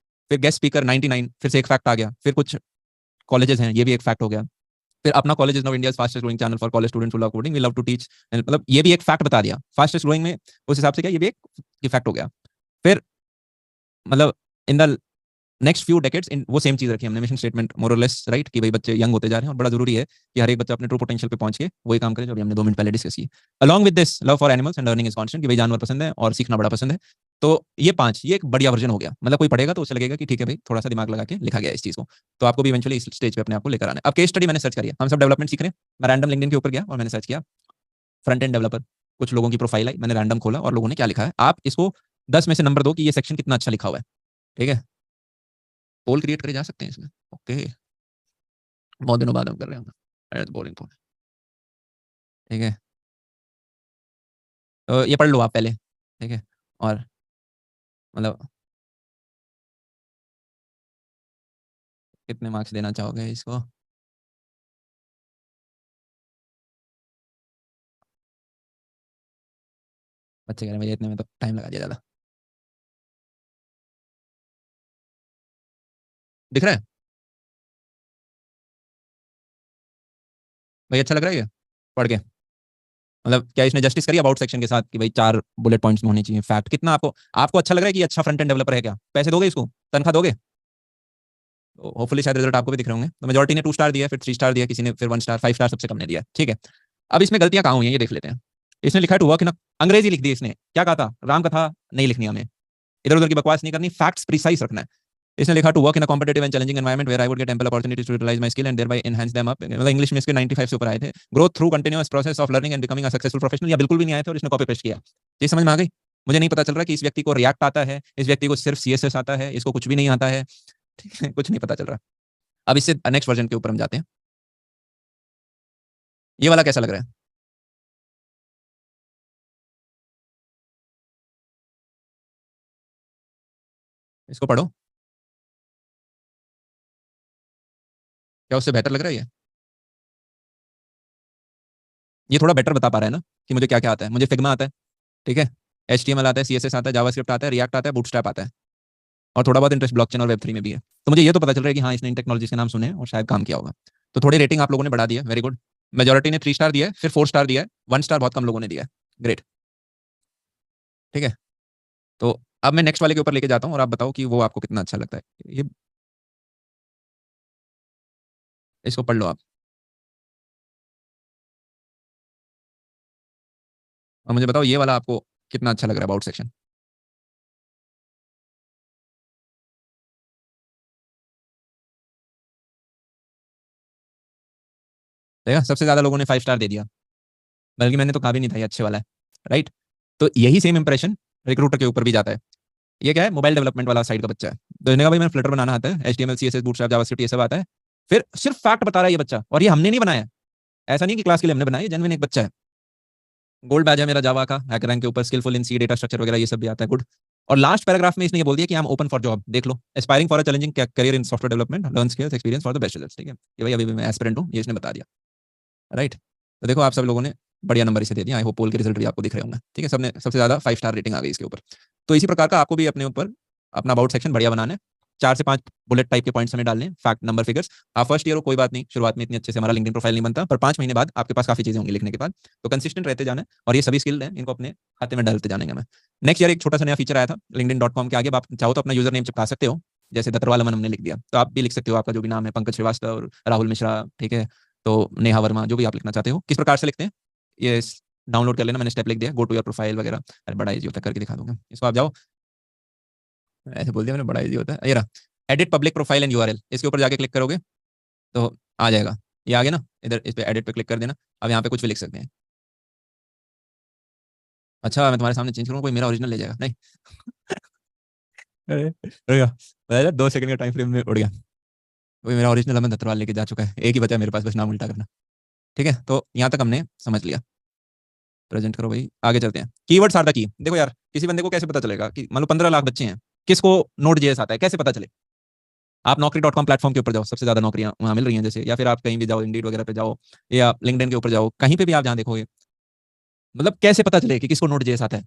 A: फिर गेस्ट स्पीकर 99, फिर से एक फैक्ट आ गया। फिर कुछ कॉलेजेस हैं, ये भी एक फैक्ट हो गया। फिर अपना college is now India fastest growing channel for college students who love coding, we love to teach, मतलब ये भी एक फैक्ट बता दिया। फास्टेस्ट ग्रोइंग में उस हिसाब से क्या, ये भी एक फैक्ट हो गया। फिर मतलब in the next few decades, in वो सेम चीज रखी हमने, मिशन स्टेटमेंट मोरलेस राइट, कि भाई बच्चे यंग होते जा रहे हैं और बड़ा जरूरी है कि हर एक बच्चा अपने ट्रू पोटेंशियल पे पहुंच के वही काम करे जो अभी हमने 2 मिनट पहले डिस्कस की। Along with this love for animals and learning is constant, कि भाई जानवर पसंद है और सीखना बड़ा पसंद है। तो ये 5, ये एक बढ़िया वर्जन हो गया। मतलब कोई पढ़ेगा तो उसे लगेगा कि ठीक है भाई थोड़ा सा दिमाग लगा के लिखा गया इस चीज को। तो आपको भी इवेंचुअली इस स्टेज पे अपने आप को लेकर आना है। अब केस स्टडी मैंने सर्च करी है, हम सब डेवलपमेंट सीख रहे हैं। मैं रैंडम लिंक्डइन के ऊपर गया और मैंने सर्च किया फ्रंट एंड डेवलपर, कुछ लोगों की प्रोफाइल आई, मैंने रैंडम खोला और लोगों ने क्या लिखा है। आप इसको 10 में से नंबर दो कि ये सेक्शन कितना अच्छा लिखा हुआ है, ठीक है। पोल क्रिएट करे जा सकते हैं इसमें, ओके। बहुत दिनों बाद हम कर रहे हैं बोरिंग पोल, ठीक है। तो ये पढ़ लो आप पहले, ठीक है। और मतलब कितने मार्क्स देना चाहोगे इसको? बच्चे कह रहे हैं भैया इतने में तो टाइम लगा दिया ज़्यादा। दिख रहा है भाई? अच्छा लग रहा है ये पढ़ के? मतलब क्या इसने जस्टिस करी अबाउट सेक्शन के साथ कि भाई 4 बुलेट पॉइंट्स में होनी चाहिए फैक्ट? कितना आपको आपको अच्छा लग रहा है कि ये अच्छा फ्रंट एंड डेवलपर है? क्या पैसे दोगे इसको, तनख्वाह दोगे? तो होपफुली शायद रिजल्ट आपको भी दिख रहे होंगे। तो मेजोरिटी ने 2 स्टार दिया, फिर 3 स्टार दिया, किसी ने फिर 1 स्टार, 5 स्टार सबसे कम ने दिया। ठीक है, अब इसमें गलतियां कहाँ हुई हैं ये देख लेते हैं। इसने लिखा है टू वर्क इन अंग्रेजी लिख दी इसने। क्या कहा था? राम कथा नहीं लिखनी हमें, इधर उधर की बकवास नहीं करनी, फैक्ट्स प्रिसाइज रखना है। इसने लिखा to work in a competitive and challenging environment where I would get ample opportunities to utilize my skill and thereby enhance them up. मतलब इंग्लिश में इसके 95 से ऊपर आए थे। Growth through continuous process of learning and becoming a successful professional, या बिल्कुल भी नहीं आए थे और इसने कॉपी पेस्ट किया। ये समझ में आ गई? मुझे नहीं पता चल रहा कि इस व्यक्ति को रिएक्ट आता है, इस व्यक्ति को सिर्फ सीएसएस आता है, इसको कुछ भी नहीं आता है। ठीक है, कुछ नहीं पता चल रहा। अब इससे नेक्स्ट वर्जन के ऊपर हम जाते हैं। ये वाला कैसा लग रहा है? इसको पढ़ो। क्या उससे बेहतर लग रहा है ये थोड़ा बेटर बता पा रहा है ना कि मुझे क्या क्या आता है। मुझे फिग्मा आता है, ठीक है, HTML आता है, CSS आता है, जावास्क्रिप्ट आता है, रिएक्ट आता है, बूटस्ट्रैप आता है, और थोड़ा बहुत इंटरेस्ट ब्लॉकचेन और वेब 3 में भी है। तो मुझे ये तो पता चल रहा है कि हाँ इसने इन टेक्नोलॉजीज के नाम सुने हैं और शायद काम किया होगा। तो थोड़ी रेटिंग आप लोगों ने बढ़ा दी है, वेरी गुड। मेजोरिटी ने 3 स्टार दिया है, फिर 4 स्टार दिया है, 1 स्टार बहुत कम लोगों ने दिया है। ग्रेट। ठीक है, तो अब मैं नेक्स्ट वाले के ऊपर लेके जाता हूँ और आप बताओ कि वो आपको कितना अच्छा लगता है। ये इसको पढ़ लो आप और मुझे बताओ ये वाला आपको कितना अच्छा लग रहा है अबाउट सेक्शन। देखा, सबसे ज्यादा लोगों ने 5 स्टार दे दिया, बल्कि मैंने तो कहा भी नहीं था ये अच्छे वाला है। राइट, तो यही सेम इंप्रेशन रिक्रूटर के ऊपर भी जाता है। ये क्या है, मोबाइल डेवलपमेंट वाला साइड का बच्चा है, तो इसने कहा भाई मैंने फ्लटर बनाना आता है, HTML CSS बूटस्ट्रैप जावास्क्रिप्ट ये सब आता है। फिर सिर्फ फैक्ट बता रहा है ये बच्चा, और ये हमने नहीं बनाया है। ऐसा नहीं कि क्लास के लिए हमने बनाया, जेनविन एक बच्चा है। गोल्ड बैज है मेरा जावा का, हैकर रैंक के ऊपर, स्किलफुल इन सी, डेटा स्ट्रक्चर वगैरह ये सब भी आता है, गुड। और लास्ट पैराग्राफ में इसने ये बोल दिया कि I am open for job, देख लो, aspiring for a challenging career in software development, learn skills experience for the best results. ठीक है, ये भाई अभी भी मैं एस्पिरेंट हूँ, ये इसने बता दिया। राइट, तो देखो आप सब लोगों ने बढ़िया नंबर इसे दे दिया। आई होप पोल के रिजल्ट भी आपको दिख रहे होंगे। ठीक है, सबने सबसे ज्यादा 5 स्टार रेटिंग आ गई इसके ऊपर। तो इसी प्रकार का आपको भी अपने ऊपर अपना अबाउट सेक्शन बढ़िया बनाना है। 4 से 5 बुलेट टाइप के पॉइंट्स हमें डालने हैं, फैक्ट, नंबर, फिगर्स। आप फर्स्ट ईयर हो कोई बात नहीं, शुरुआत में इतनी अच्छे से हमारा लिंक्डइन प्रोफाइल नहीं बनता, पर 5 महीने बाद आपके पास काफी चीजें होंगी लिखने के बाद। तो कंसिस्टेंट रहते जाना है, और ये सभी स्किल हैं, इनको अपने खाते में डालते जाने हमें। नेक्स्ट ईयर एक छोटा सा नया फीचर आया था linkedin.com के आगे, आप चाहो तो अपना यूजर नेम चिपका सकते हो। जैसे दत्तरवाला मन हमने लिख दिया, तो आप भी लिख सकते हो आपका जो भी नाम है, पंकज श्रीवास्तव, राहुल मिश्रा, ठीक है, तो नेहा वर्मा, जो भी आप लिखना चाहते हो। किस प्रकार से लिखते हैं ये डाउनलोड कर लेना, मैंने स्टेप लिख दिया, गो टू योर प्रोफाइल वगैरह। अरे बड़ा इजी होता है, करके दिखा दूंगा इसको, आप जाओ। ऐसे बोल दिया मैंने, बड़ा इजी होता है। ये रहा, edit public profile and URL, इसके ऊपर जाके क्लिक करोगे तो आ जाएगा। ये आ गया ना, इधर इस पे एडिट पे क्लिक कर देना। अब यहाँ पे कुछ भी लिख सकते हैं। अच्छा मैं तुम्हारे सामने चेंज करूँगा, कोई मेरा ओरिजिनल ले जाएगा नहीं? अरे उड़ गया, पता है 2 सेकंड का टाइम फ्रेम में उड़ गया। वही मेरा ओरिजिनल मैं धतरवाल लेके जा चुका है, एक ही बचा है मेरे पास बस नाम उल्टा करना। ठीक है, तो यहाँ तक हमने समझ लिया। प्रेजेंट करो भाई, आगे चलते हैं। Keywords are the key. देखो यार, किसी बंदे को कैसे पता चलेगा कि मान लो 15 लाख बच्चे हैं, किसको नोड जेएस आता है, कैसे पता चले? आप Naukri.com प्लेटफॉर्म के ऊपर जाओ, सबसे ज्यादा नौकरियां वहां मिल रही हैं जैसे, या फिर आप कहीं भी जाओ, इंडीड वगैरह पे जाओ, या लिंक्डइन के ऊपर जाओ, कहीं पे भी आप जहाँ देखोगे, मतलब कैसे पता चले कि किसको नोड जेएस आता है?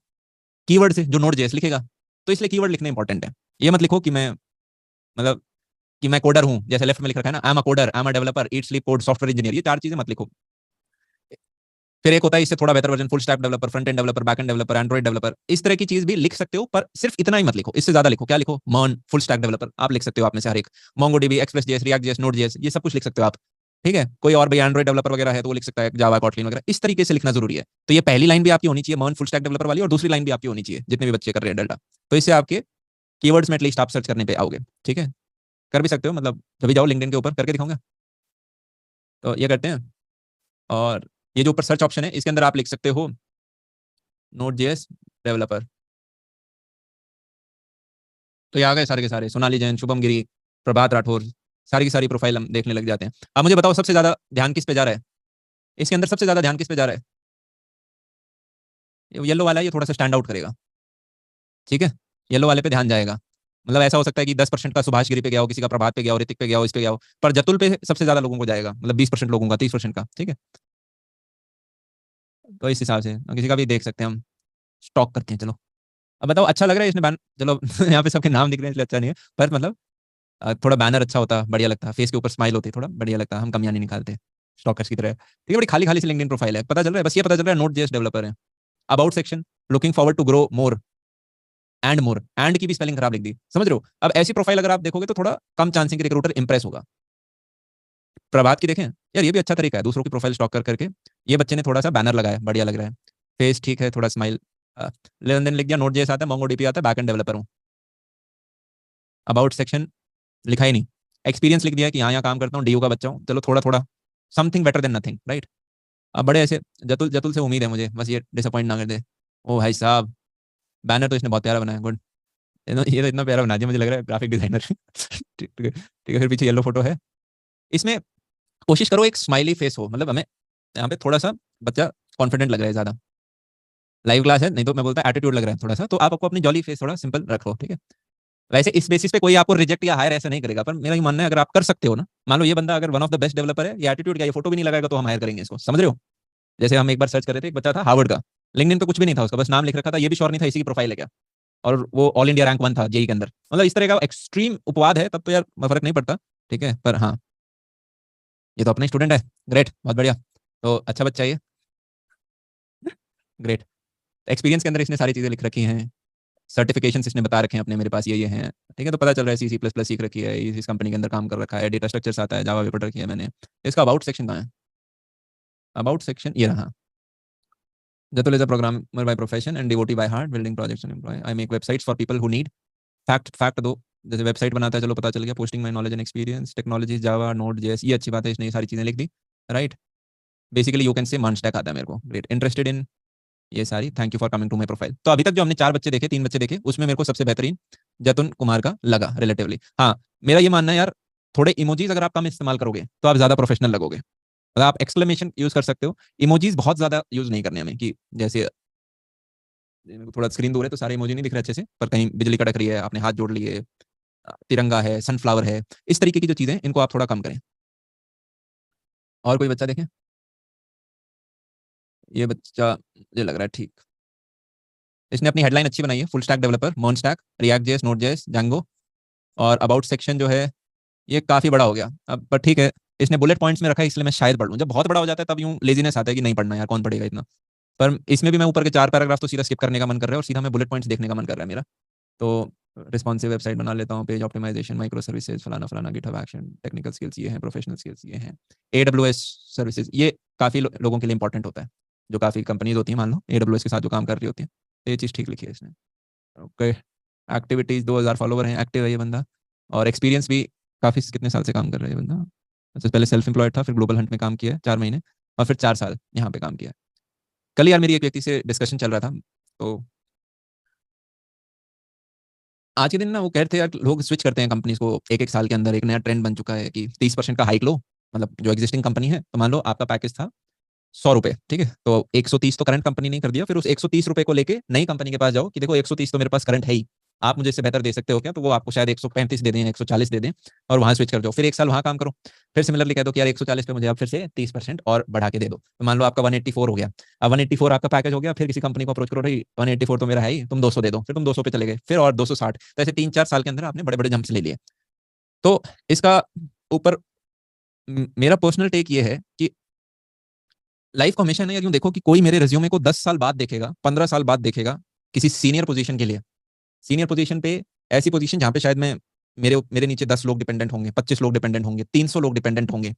A: कीवर्ड से, जो नोड जेएस लिखेगा। तो इसलिए कीवर्ड लिखना इंपॉर्टेंट है। ये मत लिखो कि मैं, मतलब कि मैं कोडर हूं, जैसे लेफ्ट में लिख रखा है ना, आई am a coder, I am a developer, eat sleep code, software engineer, ये 4 चीजें मत लिखो। फिर एक होता है इससे थोड़ा बेहतर version, full stack developer, front end developer, back end developer, Android developer, इस तरह की चीज भी लिख सकते हो, पर सिर्फ इतना ही मत लिखो, इससे ज्यादा लिखो। क्या लिखो? मर्न, फुल स्टैक डेवलपर, आप लिख सकते हो आप में से हर एक। MongoDB, express JS, react JS, Node JS, ये सब कुछ लिख सकते हो आप। ठीक है, कोई और भी एंड्रॉइड डेवलपर वगैरह है तो वो लिख सकता है जावा, कॉटलिन वगैरह, इस तरीके से लिखना जरूरी है। तो ये पहली लाइन भी आपकी होनी चाहिए मर्न फुल स्टैक डेवलपर वाली, और दूसरी लाइन भी आपकी होनी चाहिए जितने भी बच्चे कर रहे हैं डेल्टा। तो इससे आपके कीवर्ड्स में एटलीस्ट आप सर्च करने पे आओगे। ठीक है, कर भी सकते हो, मतलब जब भी जाओ लिंक्डइन के ऊपर करके दिखाऊंगा। तो ये करते हैं, और ये जो ऊपर सर्च ऑप्शन है इसके अंदर आप लिख सकते हो नोड जेएस डेवलपर। तो ये आ गए सारे के सारे, सोनाली जैन, शुभम गिरी, प्रभात राठौर, सारी की सारी प्रोफाइल हम देखने लग जाते हैं। अब मुझे बताओ सबसे ज्यादा ध्यान किस पे जा रहा है? इसके अंदर सबसे ज्यादा ध्यान किस पे जा रहा है? ये येलो वाला है, ये थोड़ा सा स्टैंड आउट करेगा। ठीक है, येलो वाले पे ध्यान जाएगा। मतलब ऐसा हो सकता है कि 10% का सुभाष गिरी पे गया हो, किसी का प्रभात पे गया हो, ऋतिक पे गया हो, इस पे गया हो, पर जतुल पे सबसे ज्यादा लोगों को जाएगा, मतलब 20% लोगों का, 30% का, ठीक है। तो इस हिसाब से किसी का भी देख सकते हैं हम, स्टॉक करते हैं। चलो अब बताओ, अच्छा लग रहा है इसने बैन, चलो यहाँ पे सबके नाम दिख रहे हैं इसलिए अच्छा नहीं है, पर मतलब थोड़ा बैनर अच्छा होता, बढ़िया लगता, फेस के ऊपर स्माइल होती, थोड़ा बढ़िया लगता, हम कमियां नहीं निकालते स्टॉकर्स की तरह। ठीक है, बड़ी खाली खाली सी लिंक्डइन प्रोफाइल है, पता चल रहा है, बस ये पता चल रहा है नोट जेएस डेवलपर है। About section, looking forward to grow more and more, and की भी स्पेलिंग खराब लिख दी, समझ रहे हो। अब ऐसी प्रोफाइल अगर आप देखोगे तो थोड़ा कम चांसिंग कि रिक्रूटर इंप्रेस होगा। प्रभात की देखें यार, ये भी अच्छा तरीका है दूसरों की प्रोफाइल स्टॉक कर करके। ये बच्चे ने थोड़ा सा बैनर लगाया, बढ़िया लग रहा है, फेस ठीक है, थोड़ा स्माइल, लेन देन लिख दिया, नोट जेएस आता है, मोंगो डीपी आता है, बैक एंड डेवलपर हूँ। अबाउट सेक्शन लिखा ही नहीं, एक्सपीरियंस लिख दिया कि यहाँ काम करता हूँ, डीयू का बच्चा हूँ, चलो थोड़ा थोड़ा, something better than nothing, right. अब बड़े ऐसे जतुल जतुल से उम्मीद है मुझे, बस ये डिसअपॉइंट ना कर दे। ओ भाई साहब, बैनर तो इसने बहुत प्यारा बनाया, गुड। ये तो इतना प्यारा बना दिया, मुझे लग रहा है ग्राफिक डिजाइनर। ठीक है, ठीक है, फिर पीछे येलो फोटो है। इसमें कोशिश करो एक स्माइली फेस हो, मतलब हमें यहाँ पे थोड़ा सा बच्चा कॉन्फिडेंट लग रहा है ज्यादा, लाइव क्लास है, नहीं तो मैं बोलता एटीट्यूड लग रहा है थोड़ा सा, तो आप आपको अपनी जॉली फेस थोड़ा सिंपल रखो, ठीक है। वैसे इस बेसिस पे कोई आपको रिजेक्ट या हायर ऐसा नहीं करेगा, पर मेरा ये मानना है अगर आप कर सकते हो ना, मान लो ये बंदा अगर one of the best developer है, ये एटीट्यूड का, ये फोटो भी नहीं लगाएगा, तो हम हायर करेंगे इसको, समझ रहे हो। जैसे हम एक बार सर्च कर रहे थे, एक बच्चा था हार्वर्ड का, लिंक्डइन पे कुछ भी नहीं था उसका, बस नाम लिख रखा था, ये भी श्योर नहीं था इसी की प्रोफाइल है क्या, और वो ऑल इंडिया रैंक 1 था जेई के अंदर, मतलब इस तरह का एक्सट्रीम उपवाद है, तब तो यार फर्क नहीं पड़ता, ठीक है। पर हाँ, ये तो अपना स्टूडेंट है, ग्रेट, बहुत बढ़िया, तो अच्छा बच्चा ये, ग्रेट। एक्सपीरियंस के अंदर इसने सारी चीजें लिख रखी हैं, सर्टिफिकेशन इसने बता रखे हैं अपने, मेरे पास ये हैं, ठीक है। तो पता चल रहा है सी प्लस प्लस सीख रखी है, इस कंपनी के अंदर काम कर रखा है, डेटा स्ट्रक्चर्स आता है, जावा भी पढ़ रखी है मैंने। इसका अबाउट सेक्शन कहाँ है, अबाउट सेक्शन ये रहा। Jatul is a programmer by profession and devotee by heart, building projects and employ. I make websites for people who need fact दो, जैसे वेबसाइट बनाता है, चलो पता चल गया, posting my knowledge and experience, technology Java Node JS, ये अच्छी बात है, इसने ये सारी चीजें लिख दी, right. Basically you can say मान स्टैक आता है मेरे को, ग्रेट, इंटरेस्टेड इन ये सारी, thank you for coming to my profile. तो अभी तक जो हमने 4 बच्चे देखे, 3 बच्चे देखे, उसमें मेरे को सबसे बेहतरीन जतुन कुमार का लगा रिलेटिवली। हाँ, मेरा ये मानना है यार, थोड़े इमोजीज अगर आप कम इस्तेमाल करोगे तो आप ज्यादा प्रोफेशनल लगोगे, मतलब आप एक्सक्लेमेशन यूज कर सकते हो, इमोजीज बहुत ज्यादा यूज नहीं करने हमें, कि जैसे थोड़ा स्क्रीन दूर है तो सारे इमोजी नहीं दिख रहे अच्छे से, पर कहीं बिजली कड़क रही है, आपने हाथ जोड़ लिए, तिरंगा है, सनफ्लावर है, इस तरीके की जो चीजें, इनको आप थोड़ा कम करें। और कोई बच्चा देखें, ये बच्चा मुझे लग रहा है ठीक, इसने अपनी हेडलाइन अच्छी बनाई है, फुल स्टैक डेवलपर, मॉन stack, React JS, Node JS, Django. और अबाउट सेक्शन जो है ये काफी बड़ा हो गया अब, पर ठीक है, इसने बुलेट पॉइंट्स में रखा है, इसलिए मैं शायद पढ़ लूँ, जब बहुत बड़ा हो जाता है तब यूं लेजीनेस आता है कि नहीं पढ़ना यार, कौन पढ़ेगा इतना। पर इसमें भी मैं ऊपर के 4 पैराग्राफ तो सीधा स्किप करने का मन कर रहा है, और सीधा मैं बुलेट पॉइंट्स देखने का मन कर रहा है मेरा। तो रिस्पॉन्सिव वेबसाइट बना लेता हूँ, पेज ऑप्टिमाइजेशन, माइक्रो सर्विसेज, फलाना फलाना, गिटहब एक्शन, टेक्निकल स्किल्स ये हैं, प्रोफेशनल स्किल्स ये हैं, एडब्ल्यूएस सर्विसेज, ये काफ़ी लोगों के लिए इंपॉर्टेंट होता है, जो काफ़ी कंपनीज होती हैं, मान लो एडब्ल्यूएस के साथ जो काम कर रही होती है, तो ये चीज़ ठीक लिखी है इसने। ओके, एक्टिविटीज़ 2000 फॉलोवर हैं, एक्टिव है ये बंदा, और एक्सपीरियंस भी काफ़ी, कितने साल से काम कर रहा है ये बंदा, अच्छा पहले सेल्फ एम्प्लॉयड था, फिर ग्लोबल हंट में काम किया है 4 महीने, और फिर 4 साल यहाँ पे काम किया है। कल यार मेरी एक व्यक्ति से डिस्कशन चल रहा था, तो आज के दिन ना वो कह रहे थे यार, लोग स्विच करते हैं कंपनीज को एक एक साल के अंदर, एक नया ट्रेंड बन चुका है कि 30% का हाइक लो, मतलब जो एग्जिस्टिंग कंपनी है, तो मान लो आपका पैकेज था 100 रुपए, ठीक है, तो 130 तो करंट कंपनी ने कर दिया, फिर उस 130 रुपए को लेके नई कंपनी के पास जाओ कि देखो 130 तो मेरे पास करंट है ही, आप मुझे इससे बेहतर दे सकते हो क्या, तो वो आपको शायद 135 दे दें, 140 दे दें, और वहां स्विच कर जाओ, फिर एक साल वहां काम करो, फिर सिमिलरली कह दो कि यार 140 पे मुझे आप फिर से 30% और बढ़ा के दे दो, तो मान लो आपका 184 हो गया, अब 184 आपका पैकेज हो गया, फिर किसी कंपनी को अप्रोच करो, भाई 184 तो मेरा है ही, तुम 200 दे दो, फिर तुम 200 पे चले गए, फिर और 260, तो ऐसे 3-4 साल के अंदर आपने बड़े बड़े जंप्स ले लिए। तो इसका ऊपर मेरा पर्सनल टेक ये है कि लाइफ को हमेशा ना यार यूं देखो कि कोई मेरे रिज्यूमे को 10 साल बाद देखेगा, 15 साल बाद देखेगा, किसी सीनियर पोजीशन के लिए, सीनियर पोजीशन पे, ऐसी पोजीशन जहां पे शायद मैं, मेरे मेरे नीचे 10 लोग डिपेंडेंट होंगे, 25 लोग डिपेंडेंट होंगे, 300 लोग डिपेंडेंट होंगे,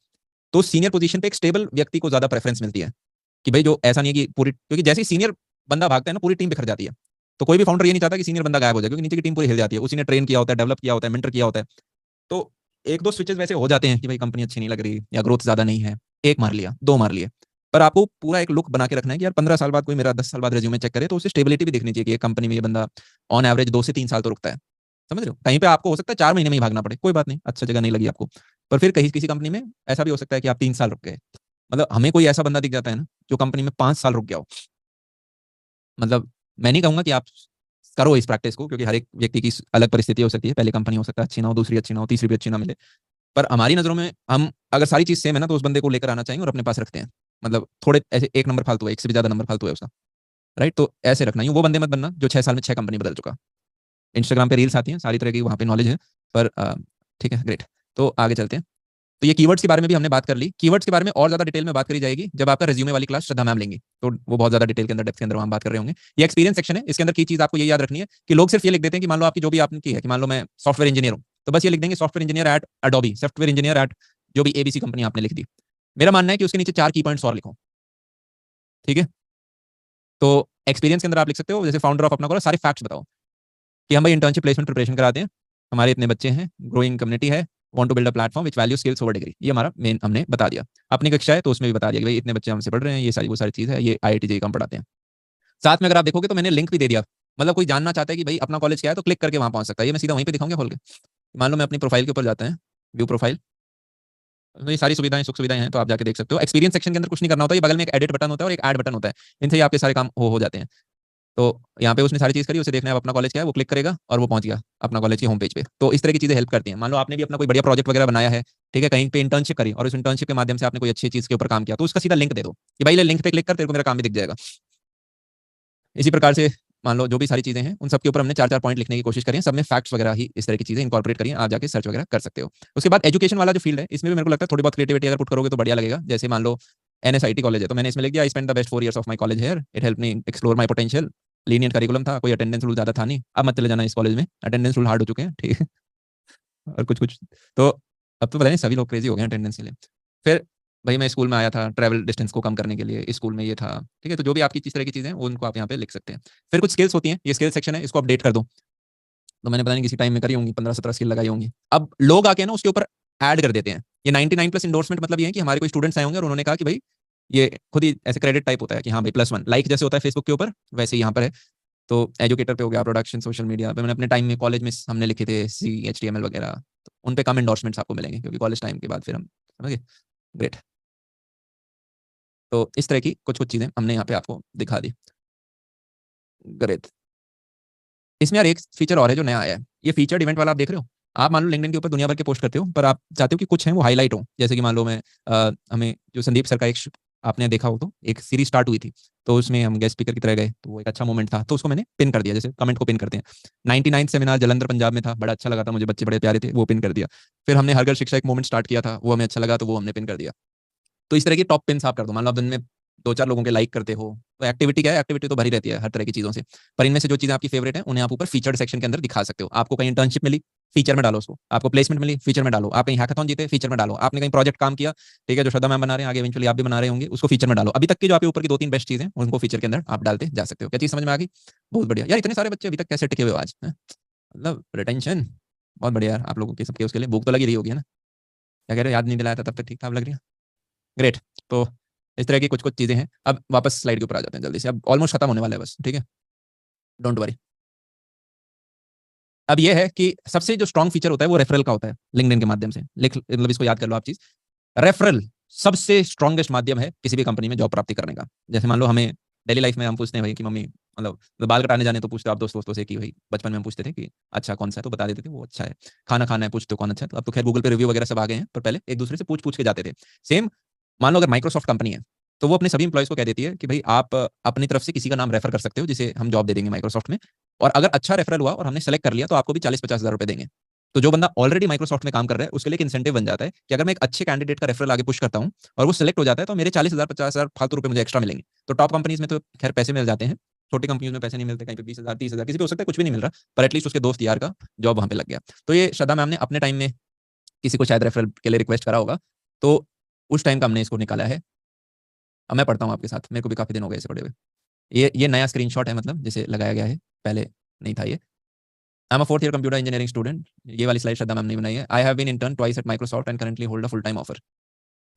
A: तो सीनियर पोजीशन पे एक स्टेबल व्यक्ति को ज्यादा प्रेफरेंस मिलती है, कि भाई जो ऐसा नहीं है कि पूरी, क्योंकि जैसे ही सीनियर बंदा भागता है ना, पूरी टीम बिखर जाती है, तो कोई भी फाउंडर ये नहीं चाहता कि सीनियर बंदा गायब हो जाए, क्योंकि नीचे की टीम पूरी हिल जाती है, उसी ने ट्रेन किया होता है, डेवलप किया होता है, मेंटर किया होता है, तो एक दो स्विचेस वैसे हो जाते हैं कि भाई कंपनी अच्छी नहीं लग रही या ग्रोथ ज्यादा नहीं है, एक मार लिया, दो मार लिए, पर आपको पूरा एक लुक बना के रखना है कि यार 15 साल बाद कोई मेरा 10 साल बाद रेज्यूमे चेक करे, तो उसे स्टेबिलिटी भी देखनी चाहिए कि एक कंपनी में ये बंदा ऑन एवरेज 2 से 3 साल तो रुकता है, समझ रहे हो। कहीं पे आपको हो सकता है 4 महीने में ही भागना पड़े, कोई बात नहीं, अच्छा जगह नहीं लगी आपको, पर फिर कहीं किसी कंपनी में ऐसा भी हो सकता है कि आप 3 साल रुक गए, मतलब हमें कोई ऐसा बंदा दिख जाता है ना जो कंपनी में 5 साल रुक गया हो, मतलब मैं नहीं कहूंगा कि आप करो इस प्रैक्टिस को, क्योंकि हर एक व्यक्ति की अलग परिस्थिति हो सकती है। पहले कंपनी हो सकता है अच्छी ना हो, दूसरी अच्छी ना हो, तीसरी भी अच्छी ना मिले, पर हमारी नज़रों में हम अगर सारी चीज़ सेम है ना, तो उस बंदे को लेकर आना चाहिए और अपने पास रखते हैं। मतलब थोड़े ऐसे एक नंबर फालतू है, एक से भी ज़्यादा नंबर फालतू है उसका, राइट? तो ऐसे रखना ही, वो बंदे मत बनना जो 6 साल में 6 कंपनी बदल चुका। इंस्टाग्राम पे रील्स आती हैं सारी तरह की, वहाँ पे नॉलेज है, पर ठीक है, ग्रेट। तो आगे चलते हैं। तो ये कीवर्ड्स के बारे में भी हमने बात कर ली। कीवर्ड्स के बारे में और ज्यादा डिटेल में बात करी जाएगी जब आपका रिज्यूमे वाली क्लास श्रद्धा मैम लेंगी, तो वो बहुत ज्यादा डिटेल के अंदर, डेप्थ के अंदर हम बात कर रहे होंगे। ये एक्सपीरियंस सेक्शन है, इसके अंदर की चीज आपको ये याद रखनी है कि लोग सिर्फ ये लिख देते हैं कि मान लो आपकी जो भी आपने की है, कि मान लो मैं सॉफ्टवेयर इंजीनियर हूं, तो बस ये लिख देंगे software engineer at Adobe, software engineer at जो भी एबीसी कंपनी आपने लिख दी। मेरा मानना है कि उसके नीचे 4 की पॉइंट्स और लिखो, ठीक है? तो एक्सपीरियंस के अंदर आप लिख सकते हो, जैसे फाउंडर ऑफ अपना करो, सारे फैक्ट्स बताओ कि हम भाई इंटर्नशिप प्लेसमेंट प्रिपरेशन कराते हैं, हमारे इतने बच्चे हैं, ग्रोइंग कम्युनिटी है, want to build a platform which value skills over degree. ये हमारा मेन हमने बता दिया। अपनी कक्षा है तो उसमें भी बता दिया कि भाई इतने बच्चे हमसे पढ़ रहे हैं, ये सारी वो सारी चीज़ है, ये IIT JEE हम पढ़ाते हैं। साथ में अगर आप देखोगे तो मैंने लिंक भी दे दिया, मतलब कोई जानना चाहता है कि भाई अपना कॉलेज क्या है, तो क्लिक करके वहां पहुंच सकता है। ये मैं सीधा वहीं पे दिखाऊंगा खोल के। मान लो मैं अपनी प्रोफाइल के ऊपर जाता है, व्यू प्रोफाइल, तो ये सारी सुविधाएं सुख सुविधाएं हैं, तो आप जाके देख सकते हो। एक्सपीरियंस सेक्शन के अंदर कुछ नहीं करना होता, ये बगल में एक एडिट बटन होता है और एक ऐड बटन होता है, इनसे ही आपके सारे काम हो जाते हैं। तो यहाँ पे उसने सारी चीज़ करी, उसे देखना है अपना कॉलेज क्या है, वो क्लिक करेगा और वो पहुंच गया अपना कॉलेज की होम पेज पे। तो इस तरह की चीज़ें हेल्प करती हैं। मान लो आपने भी अपना कोई बढ़िया प्रोजेक्ट वगैरह बनाया है, ठीक है, कहीं पे इंटर्नशिप करी और उस इंटर्नशिप के माध्यम से आपने कोई अच्छी चीज़ के ऊपर काम किया, तो उसका सीधा लिंक दे दो कि भाई ले लिंक पे क्लिक कर, तेरे को मेरा काम भी दिख जाएगा। इसी प्रकार से मान लो जो भी सारी चीज़ें हैं उन सबके ऊपर हमने 4-4 पॉइंट लिखने की कोशिश करी है, सब में फैक्ट्स वगैरह ही इस तरह की चीज़ें इंकॉर्पोरेट करिए, आप जाके सर्च वगैरह कर सकते हो। उसके बाद एजुकेशन वाला जो फील्ड है, इसमें भी मेरे को लगता है थोड़ी बहुत क्रिएटिविटी अगर पुट करोगे तो बढ़िया लगेगा। जैसे मान लो NSIT कॉलेज है, तो मैंने इसमें लिख दिया I spend the best 4 years of my college here, it help me explore my potential, lenient curriculum था, कोई अटेंडेंस रूल ज़्यादा था नहीं। अब मत चले जाना इस कॉलेज में, अटेंडेंस रूल हार्ड हो चुके हैं, ठीक है? और कुछ कुछ तो अब तो पता नहीं सभी लोग क्रेजी हो गए हैं अटेंडेंस के लिए। फिर भाई मैं स्कूल में आया था ट्रैवल डिस्टेंस को कम करने के लिए, स्कूल में ये था, ठीक है? तो जो भी आपकी किस तरह की चीज़ें हैं उनको आप यहाँ पे लिख सकते हैं। फिर कुछ स्किल्स होती हैं, ये स्किल सेक्शन है, इसको अपडेट कर दो। तो मैंने पता नहीं किसी टाइम में करी होंगी, 15-17 स्किल लगाई होंगी। अब लोग आके ना उसके ऊपर ऐड कर देते हैं। ये 99+ इंडोर्समेंट मतलब ये है कि हमारे कोई स्टूडेंट्स आए होंगे और उन्होंने कहा कि भाई ये खुद ही ऐसे क्रेडिट टाइप होता है कि हाँ भाई +1 लाइक जैसे होता है फेसबुक के ऊपर, वैसे ही यहाँ पर है। तो एजुकेटर पे हो गया, प्रोडक्शन, सोशल मीडिया पे मैंने अपने टाइम में कॉलेज में हमने लिखे थे CHTML वगैरह, तो उन पे कम इंडोर्समेंट्स आपको मिलेंगे क्योंकि कॉलेज टाइम के बाद फिर हम समझ गए। ग्रेट। तो इस तरह की कुछ कुछ चीज़ें हमने यहाँ पे आपको दिखा दी। ग्रेट। इसमें यार एक फीचर और है जो नया आया है, ये फीचर्ड इवेंट वाला आप देख रहे हो। आप मान लो लिंक्डइन के ऊपर दुनिया भर के पोस्ट करते हो, पर आप चाहते हो कि कुछ हैं वो हाईलाइट हो। जैसे कि मान लो मैं हमें जो संदीप सर का एक आपने देखा हो तो एक सीरीज स्टार्ट हुई थी, तो उसमें हम गेस्ट स्पीकर की तरह गए, तो वो एक अच्छा मोमेंट था, तो उसको मैंने पिन कर दिया, जैसे कमेंट को पिन करते हैं। 99 सेमिनार जलंधर पंजाब में था, बड़ा अच्छा लगा था मुझे, बच्चे बड़े प्यारे थे, वो पिन कर दिया। फिर हमने हर घर शिक्षा एक मोमेंट स्टार्ट किया था, वो हमें अच्छा लगा तो वो हमने पिन कर दिया। तो इस तरह की टॉप पिन्स आप कर दो। मान लो आप दिन में 2-4 लोगों के लाइक करते हो, तो एक्टिविटी क्या है, एक्टिविटी तो भरी रहती है हर तरह की चीज़ों से, पर इनमें से जो चीज़ें आपकी फेवरेट है उन्हें आप ऊपर फीचर्ड सेक्शन के अंदर दिखा सकते हो। आपको कहीं इंटर्नशिप मिली, फीचर में डालो उसको। आपको प्लेसमेंट मिली, फीचर में डालो। आप कहीं हैकाथॉन जीते, फीचर में डालो। आपने कहीं प्रोजेक्ट काम किया, ठीक है, जो श्रद्धा मैम बना रहे हैं, आगे इवेंचुअली आप भी बना रहे होंगे, उसको फीचर में डालो। अभी तक की जो आपके ऊपर की 2-3 बेस्ट चीज़ें उनको फीचर के अंदर आप डालते जा सकते हो। क्या चीज़ समझ में आ गई? बहुत बढ़िया यार, इतने सारे बच्चे अभी तक कैसे टिके हुए हो आज, मतलब रिटेंशन बहुत बढ़िया यार आप लोगों के सबके। उसके लिए भूख तो लगी रही होगी, है ना? क्या कह रहे हो, याद नहीं दिलाया था तब तक ठीक ठाक लग रही है। ग्रेट। तो इस तरह की कुछ कुछ चीज़ें हैं। अब वापस स्लाइड के ऊपर आ जाते हैं जल्दी से, अब ऑलमोस्ट खत्म होने वाला है बस, ठीक है, डोंट वरी। अब ये है कि सबसे जो स्ट्रॉन्ग फीचर होता है वो रेफरल का होता है। लिंक्डइन के माध्यम से लिख, मतलब इसको याद कर लो आप चीज। रेफरल सबसे स्ट्रॉन्गेस्ट माध्यम है किसी भी कंपनी में जॉब प्राप्ति करने का। जैसे मान लो हमें डेली लाइफ में हम पूछते हैं भाई कि मम्मी, मतलब बाल कटाने जाने तो पूछते हो आप दोस्तों से कि भाई बचपन में हम पूछते थे कि अच्छा कौन सा है, तो बता देते थे वो अच्छा है। खाना खाना है पूछते हो कौन अच्छा है, तो अब तो खैर गूगल पे रिव्यू वगैरह सब आ गए हैं, पर पहले एक दूसरे से पूछ पूछ के जाते थे। सेम मान लो अगर माइक्रोसॉफ्ट कंपनी है, तो वो अपने सभी इंप्लॉयज को कह देती है कि भाई आप अपनी तरफ से किसी का नाम रेफर कर सकते हो जिसे हम जॉब दे देंगे माइक्रोसॉफ्ट में, और अगर अच्छा रेफरल हुआ और हमने सेलेक्ट कर लिया तो आपको भी 40-50 हज़ार रुपए देंगे। तो जो बंदा ऑलरेडी माइक्रोसॉफ्ट में काम कर रहा है उसके लिए एक इंसेंटिव बन जाता है कि अगर मैं एक अच्छे कैंडिडेट का रेफरल आगे पुश करता हूं और वो सिलेक्ट हो जाता है तो मेरे 40,000-50,000 फालतू रुपए मुझे एक्स्ट्रा मिलेंगे। तो टॉप कंपनीज में तो खैर पैसे मिल जाते हैं, छोटी कंपनीज में पैसे नहीं मिलते, कहीं पे 20,000-30,000 किसी पे हो सकता है कुछ भी नहीं मिल रहा, पर एटलीस्ट उसके दोस्त यार का जॉब वहां पे लग गया। तो ये श्रद्धा मैम ने अपने टाइम में किसी को शायद रेफरल के लिए रिक्वेस्ट करा होगा, तो उस टाइम का हमने इसको निकाला है। अब मैं पढ़ता हूँ आपके साथ, मेरे को भी काफी दिन हो गए इसे पढ़े हुए। ये नया स्क्रीनशॉट है, मतलब जिसे लगाया गया है, पहले नहीं था ये। I am a 4th year computer engineering student. ये वाली स्लाइड श्रद्धा मैम ने बनाई है। I have been intern twice at Microsoft and currently hold a full time offer.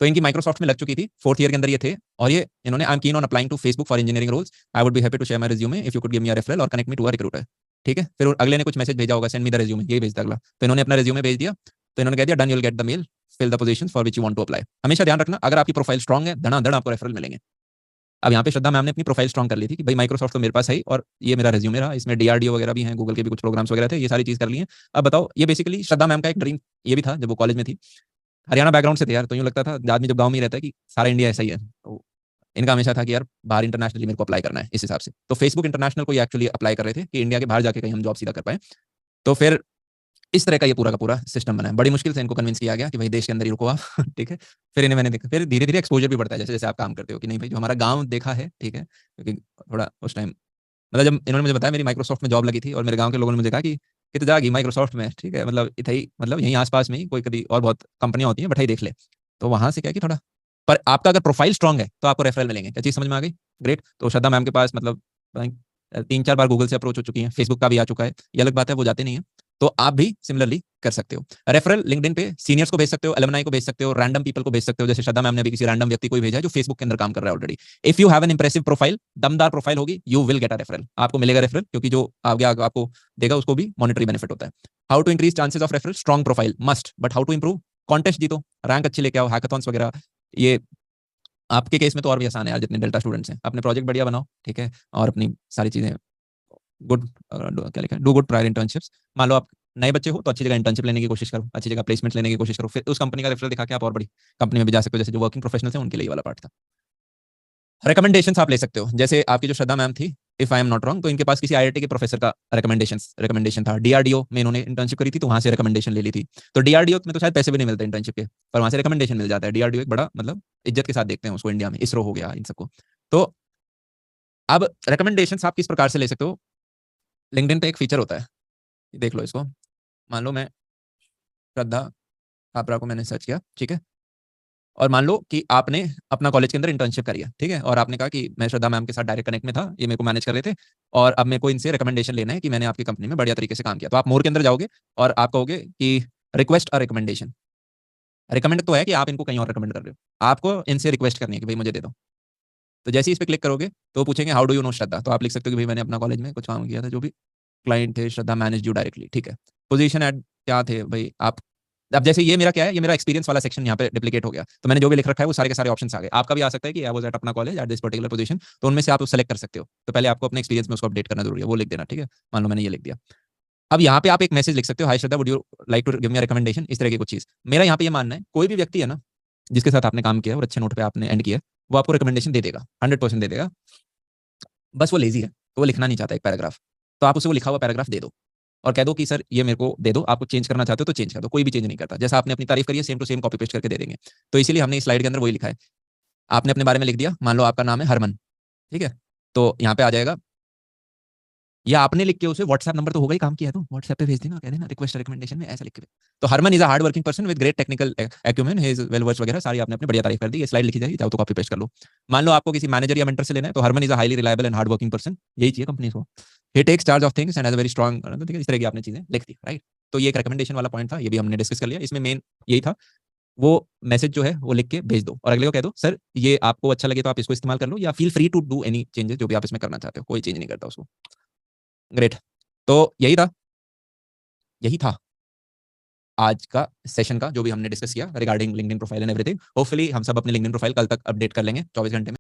A: तो इनकी माइक्रोसॉफ्ट में लग चुकी थी, 4th ईयर के अंदर ये थे, और ये इन्होंने I am keen on applying to Facebook for engineering roles, I would be happy to share my resume if you could give me a referral और connect me to a recruiter. ठीक है, फिर अगले ने कुछ मैसेज भेजा होगा, send me the resume, ये भेज दिया अगला, तो इन्होंने अपना रिज्यूमे भेज दिया, तो इन्होंने कह दिया done, you will get the mail, fill the positions for which you want to apply. हमेशा ध्यान रखना, अगर आपकी प्रोफाइल स्ट्रांग है, धड़ाधड़ आपको रेफरल मिलेंगे। अब यहाँ पे श्रद्धा मैम ने अपनी प्रोफाइल स्ट्रॉन्ग कर ली थी कि भाई माइक्रोसॉफ्ट तो मेरे पास है ही, और ये मेरा रेज्यूमे रहा, इसमें डीआरडीओ वगैरह भी हैं, गूगल के भी कुछ प्रोग्राम्स वगैरह थे, ये सारी चीज़ कर ली है। अब बताओ, ये बेसिकली श्रद्धा मैम का एक ड्रीम ये भी था जब वो कॉलेज में थी। हरियाणा बैकग्राउंड से थे यार, तो यूँ लगता था आदमी जब गाँव में ही रहता है कि सारा इंडिया ऐसा ही है, तो इनका हमेशा था कि यार बाहर इंटरनेशनली मेरे को अप्लाई करना है इस हिसाब से। तो फेसबुक इंटरनेशनल को ये एक्चुअली अप्लाई कर रहे थे कि इंडिया के बाहर जाके कहीं हम जॉब सीधा कर पाए। तो फिर इस तरह का ये पूरा का पूरा सिस्टम बना है। बड़ी मुश्किल से इनको कन्विंस किया गया कि भाई देश के अंदर ही रुको आप ठीक है। फिर इन्हें मैंने देखा, फिर धीरे धीरे एक्सपोजर भी बढ़ता है जैसे जैसे आप काम करते हो कि नहीं भाई जो हमारा गांव देखा है, ठीक है, क्योंकि थोड़ा उस टाइम मतलब जब इन्होंने मुझे बताया मेरी माइक्रोसॉफ्ट में जॉब लगी थी और मेरे गांव के लोगों ने मुझे कहा कि तो जाएगी माइक्रोसॉफ्ट में, ठीक है, मतलब इतना ही, मतलब यहीं आसपास में ही कोई कभी और बहुत कंपनियां होती हैं, बैठाई देख ले। तो वहां से क्या कि थोड़ा, पर आपका अगर प्रोफाइल स्ट्रांग है तो आपको रेफरल मिलेंगे। क्या चीज़ समझ में आ गई? ग्रेट। तो श्रद्धा मैम के पास मतलब 3-4 बार गूगल से अप्रोच हो चुकी हैं, फेसबुक का भी आ चुका है, ये अलग बात है वो जाते नहीं है। तो आप भी सिमिलरली कर सकते हो। रेफरल लिंक्डइन पे सीनियर्स को भेज सकते हो, एलुमनाई को भेज सकते हो, रैंडम पीपल को भेज सकते हो, जैसे श्रद्धा मैम ने भी किसी रैंडम व्यक्ति को भेजा है जो फेसबुक के अंदर काम कर रहा है already. If you have an impressive profile, दमदार प्रोफाइल होगी, you will get a referral, आपको मिलेगा रेफरल, क्योंकि जो आगे आपको देगा उसको भी मॉनिटरी बेनिफिट होता है। How to increase chances of referral? Strong profile must, but how to improve? Contest जीतो, रैंक अच्छी लेके आओ, हैकाथॉन्स वगैरह। ये आपके केस में तो और भी आसान है यार, जितने डेल्टा स्टूडेंट्स हैं, अपने प्रोजेक्ट बढ़िया बनाओ, ठीक है, और अपनी सारी चीजें गुड, क्या लिखा है, डू गुड प्रायर इंटर्नशिप्स। मान लो आप नए बच्चे हो तो अच्छी जगह इंटर्नशिप लेने की कोशिश करो, अच्छी जगह प्लेसमेंट लेने की कोशिश करो, फिर उस कंपनी का रेफरल दिखा के आप और बड़ी कंपनी में भी जा सकते हो, जैसे जो वर्किंग प्रोफेशनल्स हैं उनके लिए वाला पार्ट था। रिकमेंडेशन आप ले सकते हो, जैसे आपकी जो श्रद्धा मैम थी, if I am not wrong, तो इनके पास किसी आईआईटी के प्रोफेसर का रिकमेंडेशन था, डीआरडीओ में इन्होंने इंटर्नशिप करी थी तो वहां से रिकमेंडेशन ले ली थी। तो डीआरडीओ में तो शायद पैसे भी नहीं मिलते इंटर्नशिप के, पर वहां से रिकमेंडेशन मिल जाता है। डीआरडीओ एक बड़ा मतलब इज्जत के साथ देखते हैं उसको इंडिया में, इसरो हो गया इन सबको। तो अब रिकमेंडेशन आप किस प्रकार से ले सकते हो? लिंक्डइन पे एक फीचर होता है, देख लो इसको। मान लो मैं श्रद्धा कापरा को मैंने सर्च किया, ठीक है, और मान लो कि आपने अपना कॉलेज के अंदर इंटर्नशिप करी है, ठीक है, और आपने कहा कि मैं श्रद्धा मैम के साथ डायरेक्ट कनेक्ट में था, ये मेरे को मैनेज कर रहे थे, और अब मेरे को इनसे रिकमेंडेशन लेना है कि मैंने आपकी कंपनी में बढ़िया तरीके से काम किया। तो आप मोर के अंदर जाओगे और आप कहोगे कि रिक्वेस्ट अ रिकमेंडेशन। रिकमेंड तो है कि आप इनको कहीं और रिकमेंड कर रहे हो, आपको इनसे रिक्वेस्ट करनी है कि भाई मुझे दे दो। तो जैसे ही इस पर क्लिक करोगे तो पूछेंगे हाउ डू यू नो श्रद्धा, तो आप लिख सकते हो कि भाई मैंने अपना कॉलेज में कुछ काम किया था, जो भी क्लाइंट थे श्रद्धा मैनेज यू डायरेक्टली, ठीक है। पोजीशन एट क्या थे भाई आप, अब जैसे ये मेरा क्या है, ये मेरा एक्सपीरियंस वाला सेक्शन यहाँ पे डिप्लीकेट हो गया, तो मैंने जो भी लिख रखा है वो सारे के सारे ऑप्शंस आ गए। आपका भी आ सकता है कि आई वाज एट अपना college at this particular position, तो उनमें से आप सेलेक्ट कर सकते हो। तो पहले आपको अपने एक्सपीरियंस में उसको अपडेट करना जरूरी है, वो लिख देना, ठीक है। मान लो मैंने ये लिख दिया। अब यहाँ पे आप एक मैसेज लिख सकते हो, hi Shraddha, would you like to give me recommendation, इस तरह की कुछ चीज। मेरा यहाँ पे ये मानना है, कोई भी व्यक्ति है ना जिसके साथ आपने काम किया और अच्छे नोट पे आपने एंड किया, वो आपको रिकमेंडेशन दे देगा, 100% दे देगा। बस वो लेजी है, तो वो लिखना नहीं चाहता एक पैराग्राफ, तो आप उसे वो लिखा हुआ पैराग्राफ दे दो और कह दो कि सर ये मेरे को दे दो, आपको चेंज करना चाहते हो तो चेंज कर दो। कोई भी चेंज नहीं करता, जैसा आपने अपनी तारीफ करी है same to same copy paste करके दे देंगे। तो इसीलिए हमने इस स्लाइड के अंदर वही लिखा है। आपने अपने बारे में लिख दिया, मान लो आपका नाम है हरमन, ठीक है, तो यहाँ पे आ जाएगा, या आपने लिख के उसे व्हाट्सएप नंबर तो होगा ही, काम किया है तो व्हाट्सएप पे भेज देना, कह देना रिक्वेस्ट रिकमेंडेशन में ऐसा लिख के। तो Harman is a hard working person with great technical acumen, he is well versed वगैरह सारी आपने अपनी बढ़िया तारीफ कर दी, ये स्लाइड लिखी जाएगी, जाओ तो कॉपी पेस्ट कर लो। मान लो आपको किसी मैनेजर या मेंटर से लेना है, तो Harman is a highly reliable and hard working person, यही चाहिए कंपनी को, he takes charge of things and has a very strong, ठीक है, इस तरह की आपने चीजें लिख दी, राइट। तो ये एक रिकमेंडेशन वाला पॉइंट था, ये भी हमने डिस्कस कर लिया। इसमें मेन यही था, वो मैसेज जो है वो लिख के भेज दो और अगले को कह दो सर ये आपको अच्छा लगे तो आप इसको इस्तेमाल कर लो, या feel free to do any changes जो भी आप इसमें करना चाहते हो, कोई चेंज नहीं करता उसको। ग्रेट। तो यही था आज का सेशन का जो भी हमने डिस्कस किया regarding LinkedIn profile and everything. Hopefully हम सब अपने लिंक्डइन प्रोफाइल कल तक अपडेट कर लेंगे 24 घंटे में।